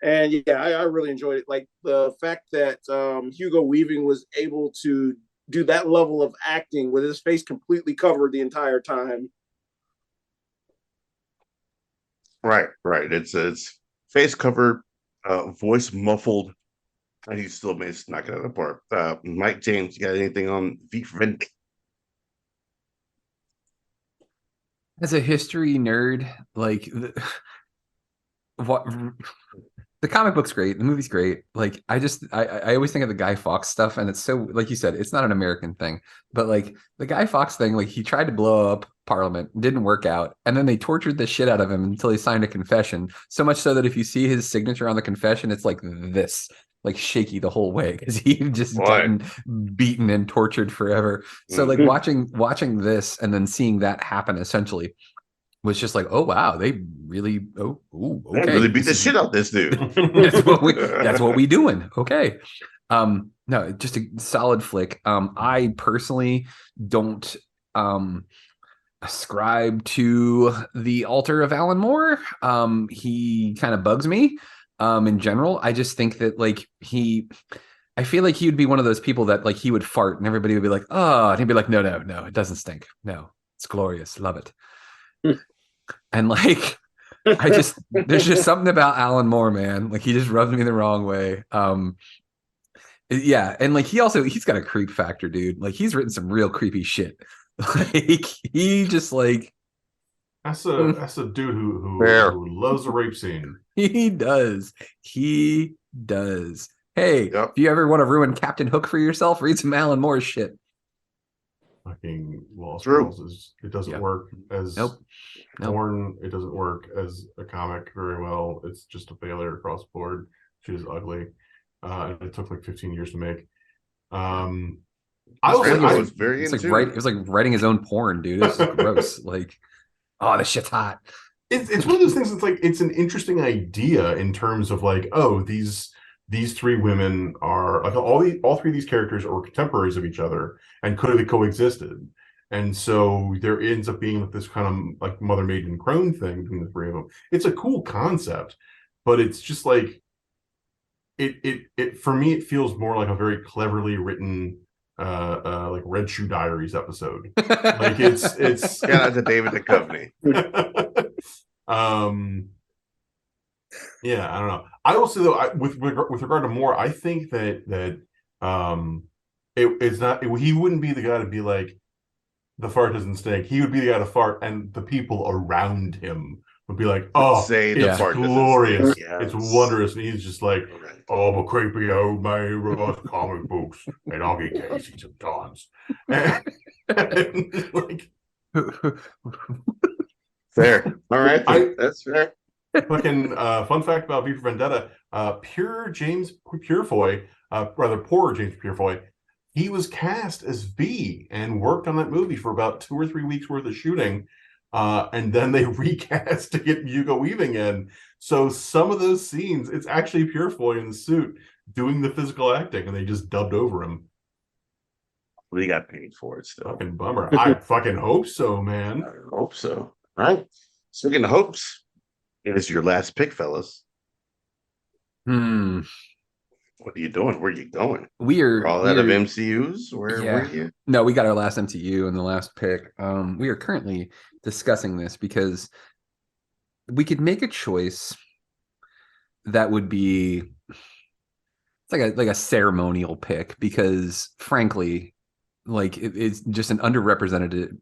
Speaker 4: And yeah, I really enjoyed it. Like the fact that Hugo Weaving was able to do that level of acting with his face completely covered the entire time.
Speaker 3: Right. It's face covered, voice muffled, and he still managed to knock it out of the park. Mike James, you got anything on V for Vendetta?
Speaker 2: As a history nerd, like what the comic book's great, the movie's great. Like I always think of the Guy Fawkes stuff, and it's so, like you said, it's not an American thing, but like the Guy Fawkes thing, like he tried to blow up Parliament, didn't work out, and then they tortured the shit out of him until he signed a confession. So much so that if you see his signature on the confession, it's like this, like shaky the whole way, because he just gotten beaten and tortured forever. So like watching this and then seeing that happen essentially was just like, oh wow, they really okay.
Speaker 3: They really beat the shit out of this dude.
Speaker 2: that's what we doing. Okay. No, just a solid flick. I personally don't ascribe to the altar of Alan Moore. He kind of bugs me in general. I just think that like I feel like he would be one of those people that like he would fart and everybody would be like, oh, and he'd be like, no, it doesn't stink. No, it's glorious. Love it. And like, there's just something about Alan Moore, man. Like he just rubs me the wrong way. Yeah. And like, he's got a creep factor, dude. Like he's written some real creepy shit. Like he just like,
Speaker 1: that's a dude who loves a rape scene.
Speaker 2: He does. Hey, if you ever want to ruin Captain Hook for yourself, read some Alan Moore shit.
Speaker 1: Fucking Lost Girls it doesn't work as porn. It doesn't work as a comic very well. It's just a failure across the board. She is ugly. It took like 15 years to make.
Speaker 3: Brando was very
Speaker 2: it's like
Speaker 3: into
Speaker 2: it was like writing his own porn, dude. It's just gross. Like, oh, this shit's hot.
Speaker 1: It's one of those things. It's like it's an interesting idea in terms of like, oh, these three women are like all three of these characters are contemporaries of each other and could have coexisted. And so there ends up being this kind of like mother maiden crone thing between the three of them. It's a cool concept, but it's just like it for me, it feels more like a very cleverly written like Red Shoe Diaries episode. Like it's
Speaker 3: Shout out to David Duchovny.
Speaker 1: Yeah, I don't know. I also though with regard to Moore, I think that it's not he wouldn't be the guy to be like the fart doesn't stink. He would be the guy to fart, and the people around him would be like, "Oh,
Speaker 3: Say the
Speaker 1: it's
Speaker 3: fart
Speaker 1: glorious,
Speaker 3: yes.
Speaker 1: it's wondrous," and he's just like, "Oh, I'm a creepy old man who loves comic books, and I'll get Casey sometimes." And, like,
Speaker 3: fair. All right, that's fair.
Speaker 1: Fucking fun fact about V for Vendetta: Poor James Purefoy, he was cast as V and worked on that movie for about 2 or 3 weeks worth of shooting, and then they recast to get Hugo Weaving in. So some of those scenes, it's actually Purefoy in the suit doing the physical acting, and they just dubbed over him.
Speaker 3: We got paid for it still.
Speaker 1: Fucking bummer. I fucking hope so, man.
Speaker 3: I hope so. All right. Speaking of hopes. It is your last pick, fellas. What are you doing? Where are you going?
Speaker 2: We're
Speaker 3: all out of MCUs. Where were you?
Speaker 2: No, we got our last MCU in the last pick. We are currently discussing this because we could make a choice that would be it's like a ceremonial pick because, frankly, like it's just an underrepresented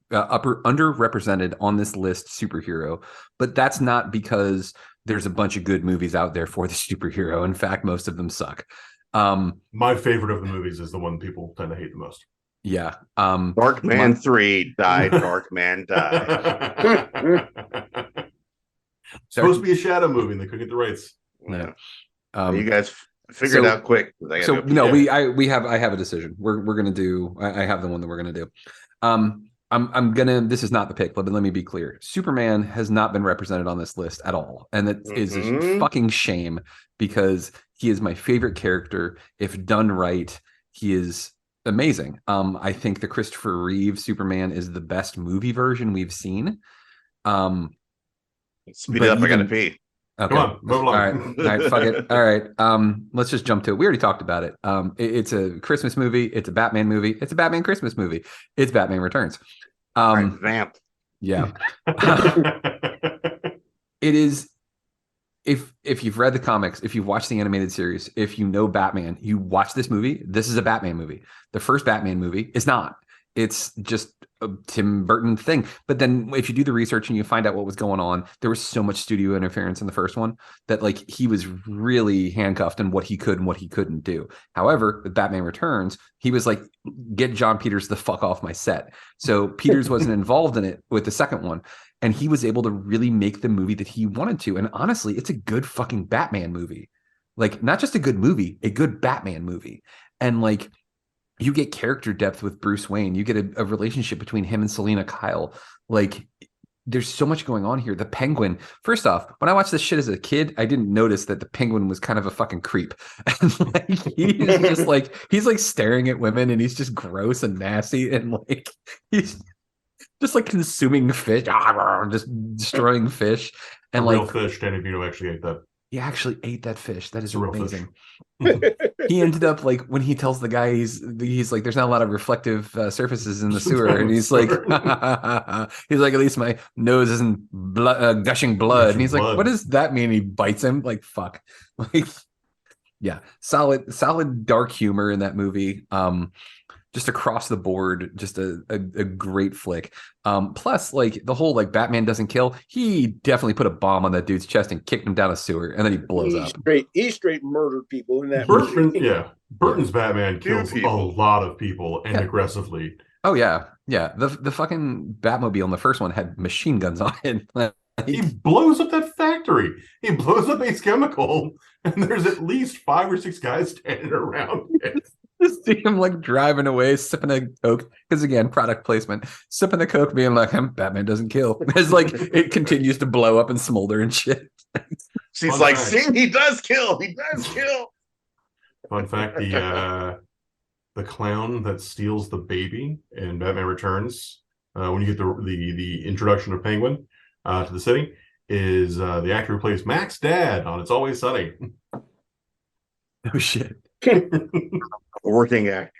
Speaker 2: on this list superhero, but that's not because there's a bunch of good movies out there for the superhero. In fact, most of them suck.
Speaker 1: My favorite of the movies is the one people tend to hate the most.
Speaker 2: Yeah.
Speaker 3: Darkman 3 died. Darkman died.
Speaker 1: Supposed to be a Shadow movie and they couldn't get the rights.
Speaker 2: Yeah.
Speaker 3: You guys figure it out quick.
Speaker 2: I have a decision. We're gonna do. I have the one that we're gonna do. I'm gonna. This is not the pick, but let me be clear. Superman has not been represented on this list at all, and it is a fucking shame because he is my favorite character. If done right, he is amazing. I think the Christopher Reeve Superman is the best movie version we've seen.
Speaker 3: Speed it up. I gotta pee.
Speaker 1: Okay. Come on, move along.
Speaker 2: All right, fuck it. All right, let's just jump to it. We already talked about it. It's a Christmas movie. It's a Batman movie. It's a Batman Christmas movie. It's Batman Returns.
Speaker 3: Vamp.
Speaker 2: Yeah. It is. If you've read the comics, if you've watched the animated series, if you know Batman, you watch this movie. This is a Batman movie. The first Batman movie is not. It's just a Tim Burton thing. But then if you do the research and you find out what was going on, there was so much studio interference in the first one that like he was really handcuffed in what he could and what he couldn't do. However, with Batman Returns, he was like, get John Peters the fuck off my set. So Peters wasn't involved in it with the second one. And he was able to really make the movie that he wanted to. And honestly, it's a good fucking Batman movie. Like not just a good movie, a good Batman movie. And like, you get character depth with Bruce Wayne. You get a relationship between him and Selena Kyle. Like, there's so much going on here. The Penguin. First off, when I watched this shit as a kid, I didn't notice that the Penguin was kind of a fucking creep. And like, he's just like he's like staring at women, and he's just gross and nasty, and like he's just like consuming fish, just destroying fish. And
Speaker 1: real fish. Danny Vito actually ate that.
Speaker 2: He actually ate that fish. That is amazing.
Speaker 1: Fish.
Speaker 2: He ended up like when he tells the guy he's like there's not a lot of reflective surfaces in the sewer, and he's like at least my nose isn't gushing blood. And he's like, what does that mean? He bites him like fuck. Like yeah, solid dark humor in that movie. Just across the board, just a great flick. Plus, like the whole like Batman doesn't kill. He definitely put a bomb on that dude's chest and kicked him down a sewer, and then he blows up.
Speaker 4: He straight murdered people in that movie.
Speaker 1: Yeah, Burton's Batman kills a lot of people and aggressively.
Speaker 2: Oh yeah. The fucking Batmobile in the first one had machine guns on it.
Speaker 1: He blows up that factory. He blows up Ace Chemical, and there's at least 5 or 6 guys standing around it.
Speaker 2: Just see him like driving away, sipping a Coke. Because again, product placement. Sipping the Coke, being like, Batman doesn't kill. As like it continues to blow up and smolder and shit.
Speaker 3: She's
Speaker 1: Fun
Speaker 3: like,
Speaker 1: fact.
Speaker 3: see, he does kill. He does kill.
Speaker 1: Fun fact: the clown that steals the baby in Batman Returns, when you get the introduction of Penguin to the city, is the actor who plays Mac's dad on It's Always Sunny.
Speaker 2: Oh shit.
Speaker 3: Working act.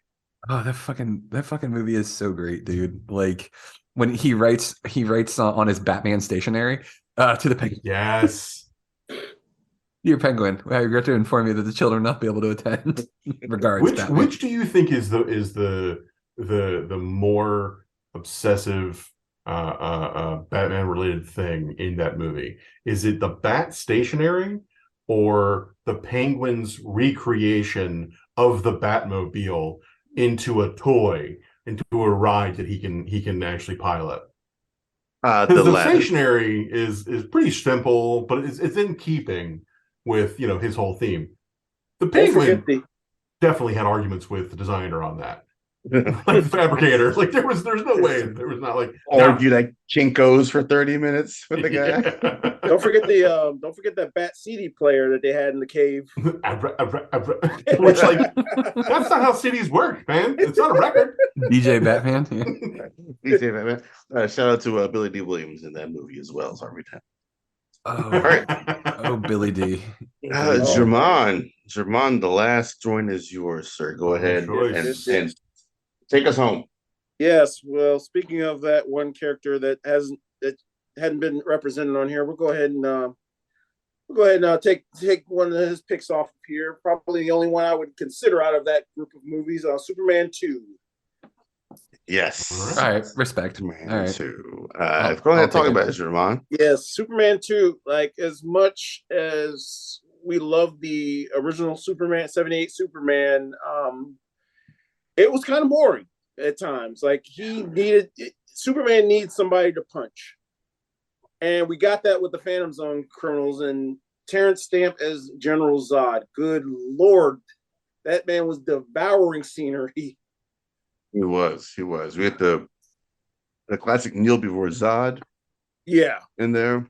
Speaker 2: Oh, that fucking movie is so great, dude. Like when he writes on his Batman stationery to the Penguin.
Speaker 1: Yes.
Speaker 2: Dear Penguin, I regret to inform you that the children will not be able to attend. Regards, Batman.
Speaker 1: Which do you think is the more obsessive Batman related thing in that movie? Is it the Bat stationery or the Penguin's recreation of the Batmobile into a toy, into a ride that he can actually pilot? The stationery is pretty simple, but it's in keeping with his whole theme. The Penguin definitely had arguments with the designer on that. Like the fabricator. Like there's no way there was not like
Speaker 3: argue like Kinkos for 30 minutes with the guy.
Speaker 4: Don't forget that Bat CD player that they had in the cave.
Speaker 1: Which like that's not how CDs work, man. It's not a record.
Speaker 2: DJ Batman. Yeah.
Speaker 3: DJ Batman. Shout out to Billy D. Williams in that movie as well. Sorry, time.
Speaker 2: Oh,
Speaker 3: all right.
Speaker 2: Oh, Billy D.
Speaker 3: Jermone, the last joint is yours, sir. Go ahead and take us home.
Speaker 4: Yes. Well, speaking of that one character that hadn't been represented on here, we'll go ahead and take one of his picks off of here. Probably the only one I would consider out of that group of movies. Superman 2.
Speaker 3: Yes.
Speaker 2: All right. Respect.
Speaker 3: Superman
Speaker 2: all right.
Speaker 3: 2. Go ahead and talk about it, Jermone.
Speaker 4: Yes, Superman 2. Like, as much as we love the original Superman, 78 Superman, it was kind of boring at times. Like, Superman needs somebody to punch. And we got that with the Phantom Zone criminals and Terrence Stamp as General Zod. Good Lord. That man was devouring scenery.
Speaker 3: He was. We had the classic kneel before Zod.
Speaker 4: Yeah.
Speaker 3: In there.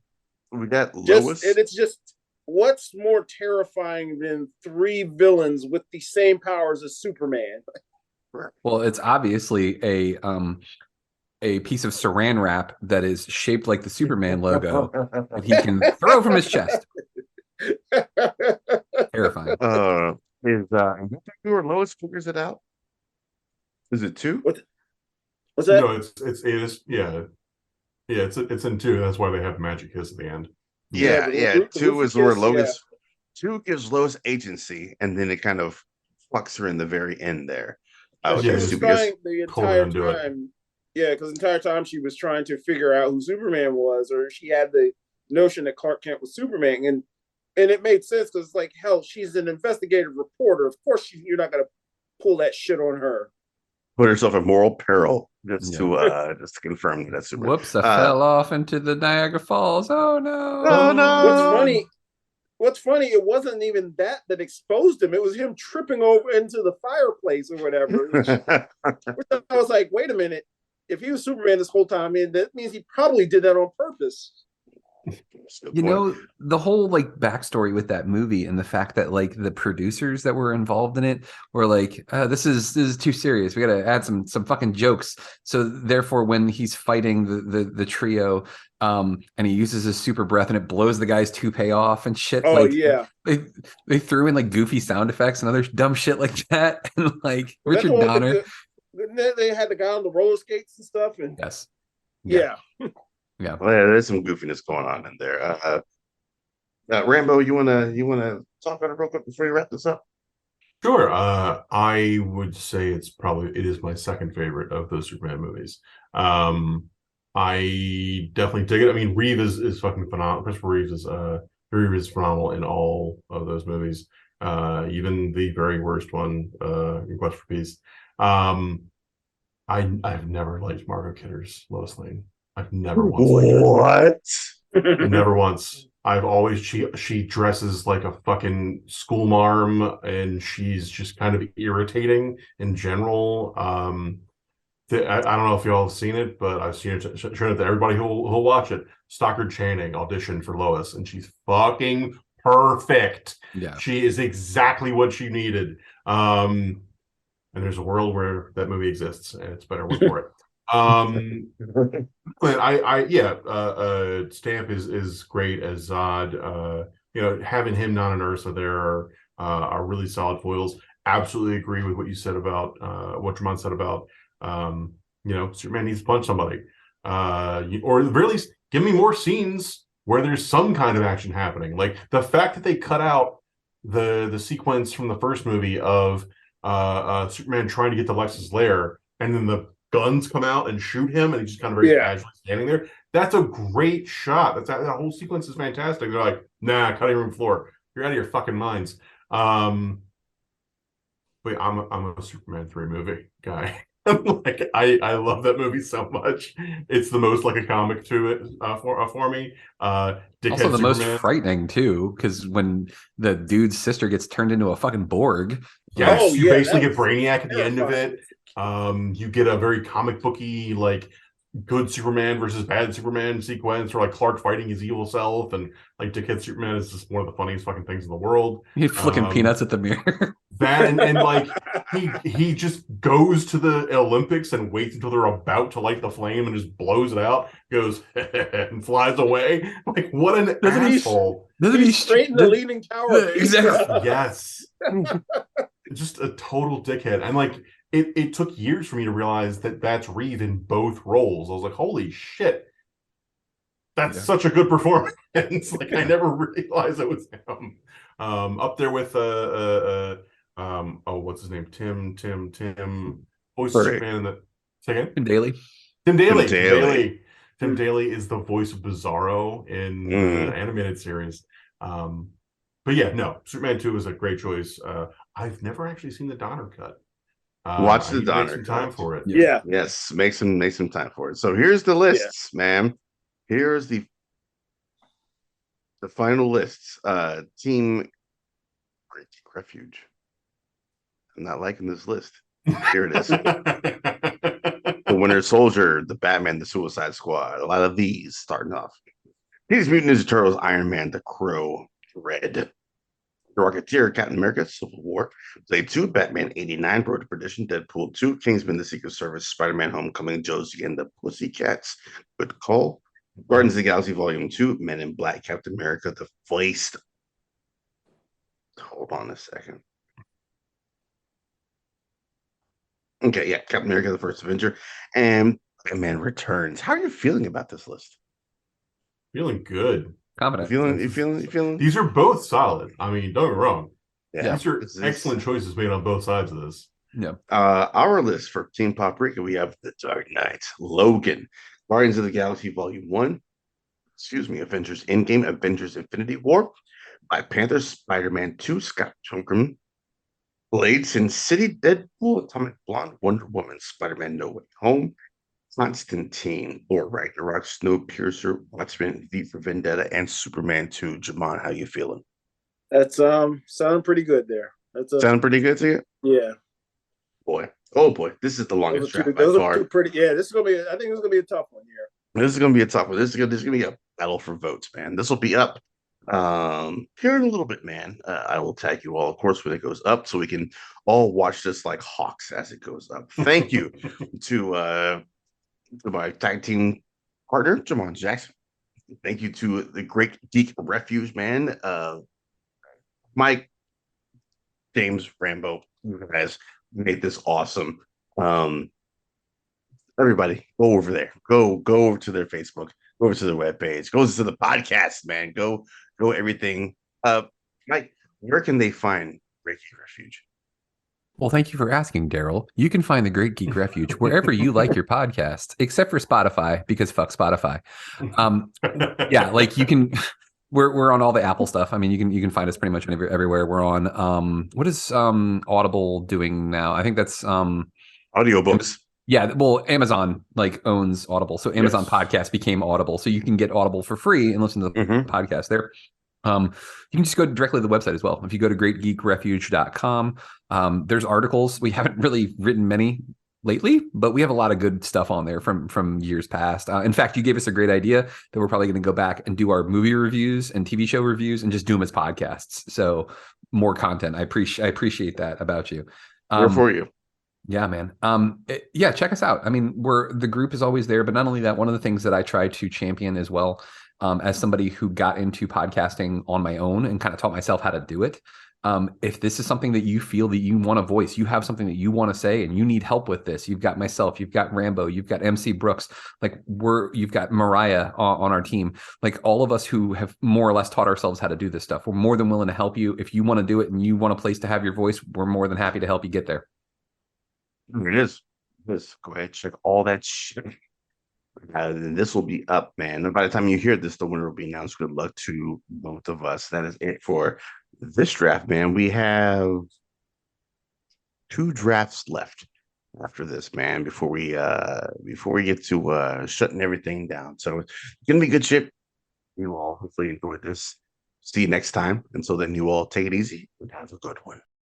Speaker 3: We got Lois.
Speaker 4: And it's just, what's more terrifying than three villains with the same powers as Superman?
Speaker 2: Well, it's obviously a piece of saran wrap that is shaped like the Superman logo that he can throw from his chest. Terrifying.
Speaker 3: Is or Lois figures it out? Is it 2?
Speaker 4: What's that?
Speaker 1: No, it's in 2. That's why they have the magic kiss at the end.
Speaker 3: Yeah. 2 is where Lois. 2 gives Lois agency, and then it kind of fucks her in the very end there.
Speaker 4: She was trying the entire time. Yeah, because the entire time she was trying to figure out who Superman was, or she had the notion that Clark Kent was Superman, and it made sense because it's like, hell, she's an investigative reporter. Of course, you're not going to pull that shit on her.
Speaker 3: Put herself in moral peril just to confirm that that's Superman.
Speaker 2: Whoops! I fell off into the Niagara Falls. Oh no!
Speaker 3: Oh no!
Speaker 4: What's funny? It wasn't even that exposed him. It was him tripping over into the fireplace or whatever. Which I was like, wait a minute. If he was Superman this whole time, that means he probably did that on purpose.
Speaker 2: The whole like backstory with that movie and the fact that like the producers that were involved in it were like, this is too serious. We got to add some fucking jokes. So therefore, when he's fighting the trio, and he uses his super breath and it blows the guy's toupee off and shit.
Speaker 4: Oh yeah,
Speaker 2: they threw in like goofy sound effects and other dumb shit like that. And like Richard Donner.
Speaker 4: They had the guy on the roller skates and stuff. And
Speaker 2: yes,
Speaker 4: yeah.
Speaker 2: Yeah,
Speaker 3: well, there's some goofiness going on in there. Rambo, you wanna talk about it real quick before you wrap this up?
Speaker 1: Sure. I would say it is my second favorite of those Superman movies. I definitely dig it. I mean, Reeve is fucking phenomenal. Christopher Reeve is phenomenal in all of those movies. Even the very worst one, in Quest for Peace. I've never liked Margot Kidder's Lois Lane. I've never once liked her.
Speaker 3: What?
Speaker 1: Never once. I've always she dresses like a fucking school marm, and she's just kind of irritating in general. I don't know if y'all have seen it, but I've seen it shown it to everybody who'll watch it. Stockard Channing auditioned for Lois, and she's fucking perfect.
Speaker 2: Yeah.
Speaker 1: She is exactly what she needed. And there's a world where that movie exists, and it's better for it. But Stamp is great as Zod. Having him, Non, and Ursa there are really solid foils. Absolutely agree with what you said about what Jermone said about Superman needs to punch somebody, or at the very least give me more scenes where there's some kind of action happening. Like the fact that they cut out the sequence from the first movie of Superman trying to get to Lex's lair, and then the guns come out and shoot him, and he's just kind of very casually standing there. That's a great shot. That whole sequence is fantastic. They're like, nah, cutting room floor. You're out of your fucking minds. But I'm a Superman 3 movie guy. Like I love that movie so much. It's the most like a comic to it for me.
Speaker 2: Also the Superman. Most frightening too, because when the dude's sister gets turned into a fucking Borg.
Speaker 1: Yes, you basically get Brainiac at the end of it. You get a very comic booky like good Superman versus bad Superman sequence, or like Clark fighting his evil self, and like Dickhead Superman is just one of the funniest fucking things in the world.
Speaker 2: He's flicking peanuts at the mirror.
Speaker 1: That and like he just goes to the Olympics and waits until they're about to light the flame and just blows it out, goes and flies away. Like what an asshole.
Speaker 4: Doesn't he straighten the Leaning Tower?
Speaker 1: Exactly. Yes. Just a total dickhead. And like it took years for me to realize that that's Reeve in both roles. I was like, holy shit. That's such a good performance. Like I never realized it was him. Up there with what's his name? Tim voice of Superman in the second.
Speaker 2: Tim Daly.
Speaker 1: Tim Daly is the voice of Bizarro in the animated series. But yeah, no, Superman 2 is a great choice. I've never actually seen the Donner cut.
Speaker 3: Watch the Donner cut.
Speaker 1: Make some time for it.
Speaker 3: Yes, make some time for it. So here's the lists, man. Here's the final lists. Team Great Geek Refuge. I'm not liking this list. Here it is. The Winter Soldier, the Batman, the Suicide Squad. A lot of these starting off. Teenage Mutant Ninja Turtles, Iron Man, The Crow, Red. The Rocketeer, Captain America, Civil War. Blade 2, Batman 89, Road to Perdition, Deadpool 2, Kingsman, The Secret Service, Spider-Man Homecoming, Josie and the Pussycats, Good Call. Guardians of the Galaxy Volume 2, Men in Black, Captain America, The Feist. Hold on a second. Okay, yeah, Captain America, The First Avenger, and Batman Returns. How are you feeling about this list?
Speaker 1: Feeling good.
Speaker 2: Confident.
Speaker 3: You feeling?
Speaker 1: These are both solid. I mean, don't get me wrong.
Speaker 3: Yeah,
Speaker 1: these are excellent choices made on both sides of this.
Speaker 2: Yeah.
Speaker 3: Our list for Team Poprika, we have The Dark Knight, Logan, Guardians of the Galaxy Volume 1, Avengers Endgame, Avengers Infinity War, Black Panther, Spider-Man 2, Scott Pilgrim, Blade, Sin City, Deadpool, Atomic Blonde, Wonder Woman, Spider-Man No Way Home, Constantine, Thor Ragnarok, Snowpiercer, Watchmen, V for Vendetta, and Superman 2. Jermone, how you feeling?
Speaker 4: That's sounding pretty good there.
Speaker 3: Sound pretty good to you?
Speaker 4: Yeah.
Speaker 3: Boy. Oh boy. This is the longest draft by far.
Speaker 4: This is gonna be I think it's gonna be a tough one here.
Speaker 3: This is gonna be a tough one. This is gonna be a battle for votes, man. This will be up here in a little bit, man. I will tag you all, of course, when it goes up, so we can all watch this like hawks as it goes up. Thank you to my tag team partner, Jermone Jackson. Thank you to the Great Geek Refuge, man. Mike, James, Rambo, you guys made this awesome. Everybody, go over there. Go over to their Facebook. Go over to their webpage. Go to the podcast, man. Go everything. Mike, where can they find Great Geek Refuge?
Speaker 2: Well, thank you for asking, Daryl. You can find the Great Geek Refuge wherever you like your podcast, except for Spotify, because fuck Spotify. Yeah, like you can. We're on all the Apple stuff. I mean, you can find us pretty much everywhere. We're on. What is Audible doing now? I think that's
Speaker 3: audiobooks.
Speaker 2: Yeah, well, Amazon like owns Audible, so Amazon
Speaker 1: Yes.
Speaker 2: Podcast became Audible, so you can get Audible for free and listen to the podcast there. You can just go directly to the website as well. If you go to greatgeekrefuge.com, there's articles. We haven't really written many lately, but we have a lot of good stuff on there from years past. In fact, you gave us a great idea that we're probably going to go back and do our movie reviews and TV show reviews and just do them as podcasts. So more content. I appreciate that about you.
Speaker 3: Here for you.
Speaker 2: Yeah, man. Yeah, check us out. I mean, the group is always there, but not only that, one of the things that I try to champion as well, as somebody who got into podcasting on my own and kind of taught myself how to do it. If this is something that you feel that you want to voice, you have something that you want to say and you need help with this, you've got myself, you've got Rambo, you've got MC Brooks, you've got Mariah on our team, like all of us who have more or less taught ourselves how to do this stuff. We're more than willing to help you. If you want to do it and you want a place to have your voice, we're more than happy to help you get there.
Speaker 3: It is. Just go ahead, check all that shit. And this will be up, man. And by the time you hear this, the winner will be announced. Good luck to both of us. That is it for this draft, man. We have 2 drafts left after this, man, before we get to shutting everything down. So it's gonna be good shit. You all hopefully enjoyed this. See you next time. Until then, you all take it easy and have a good one.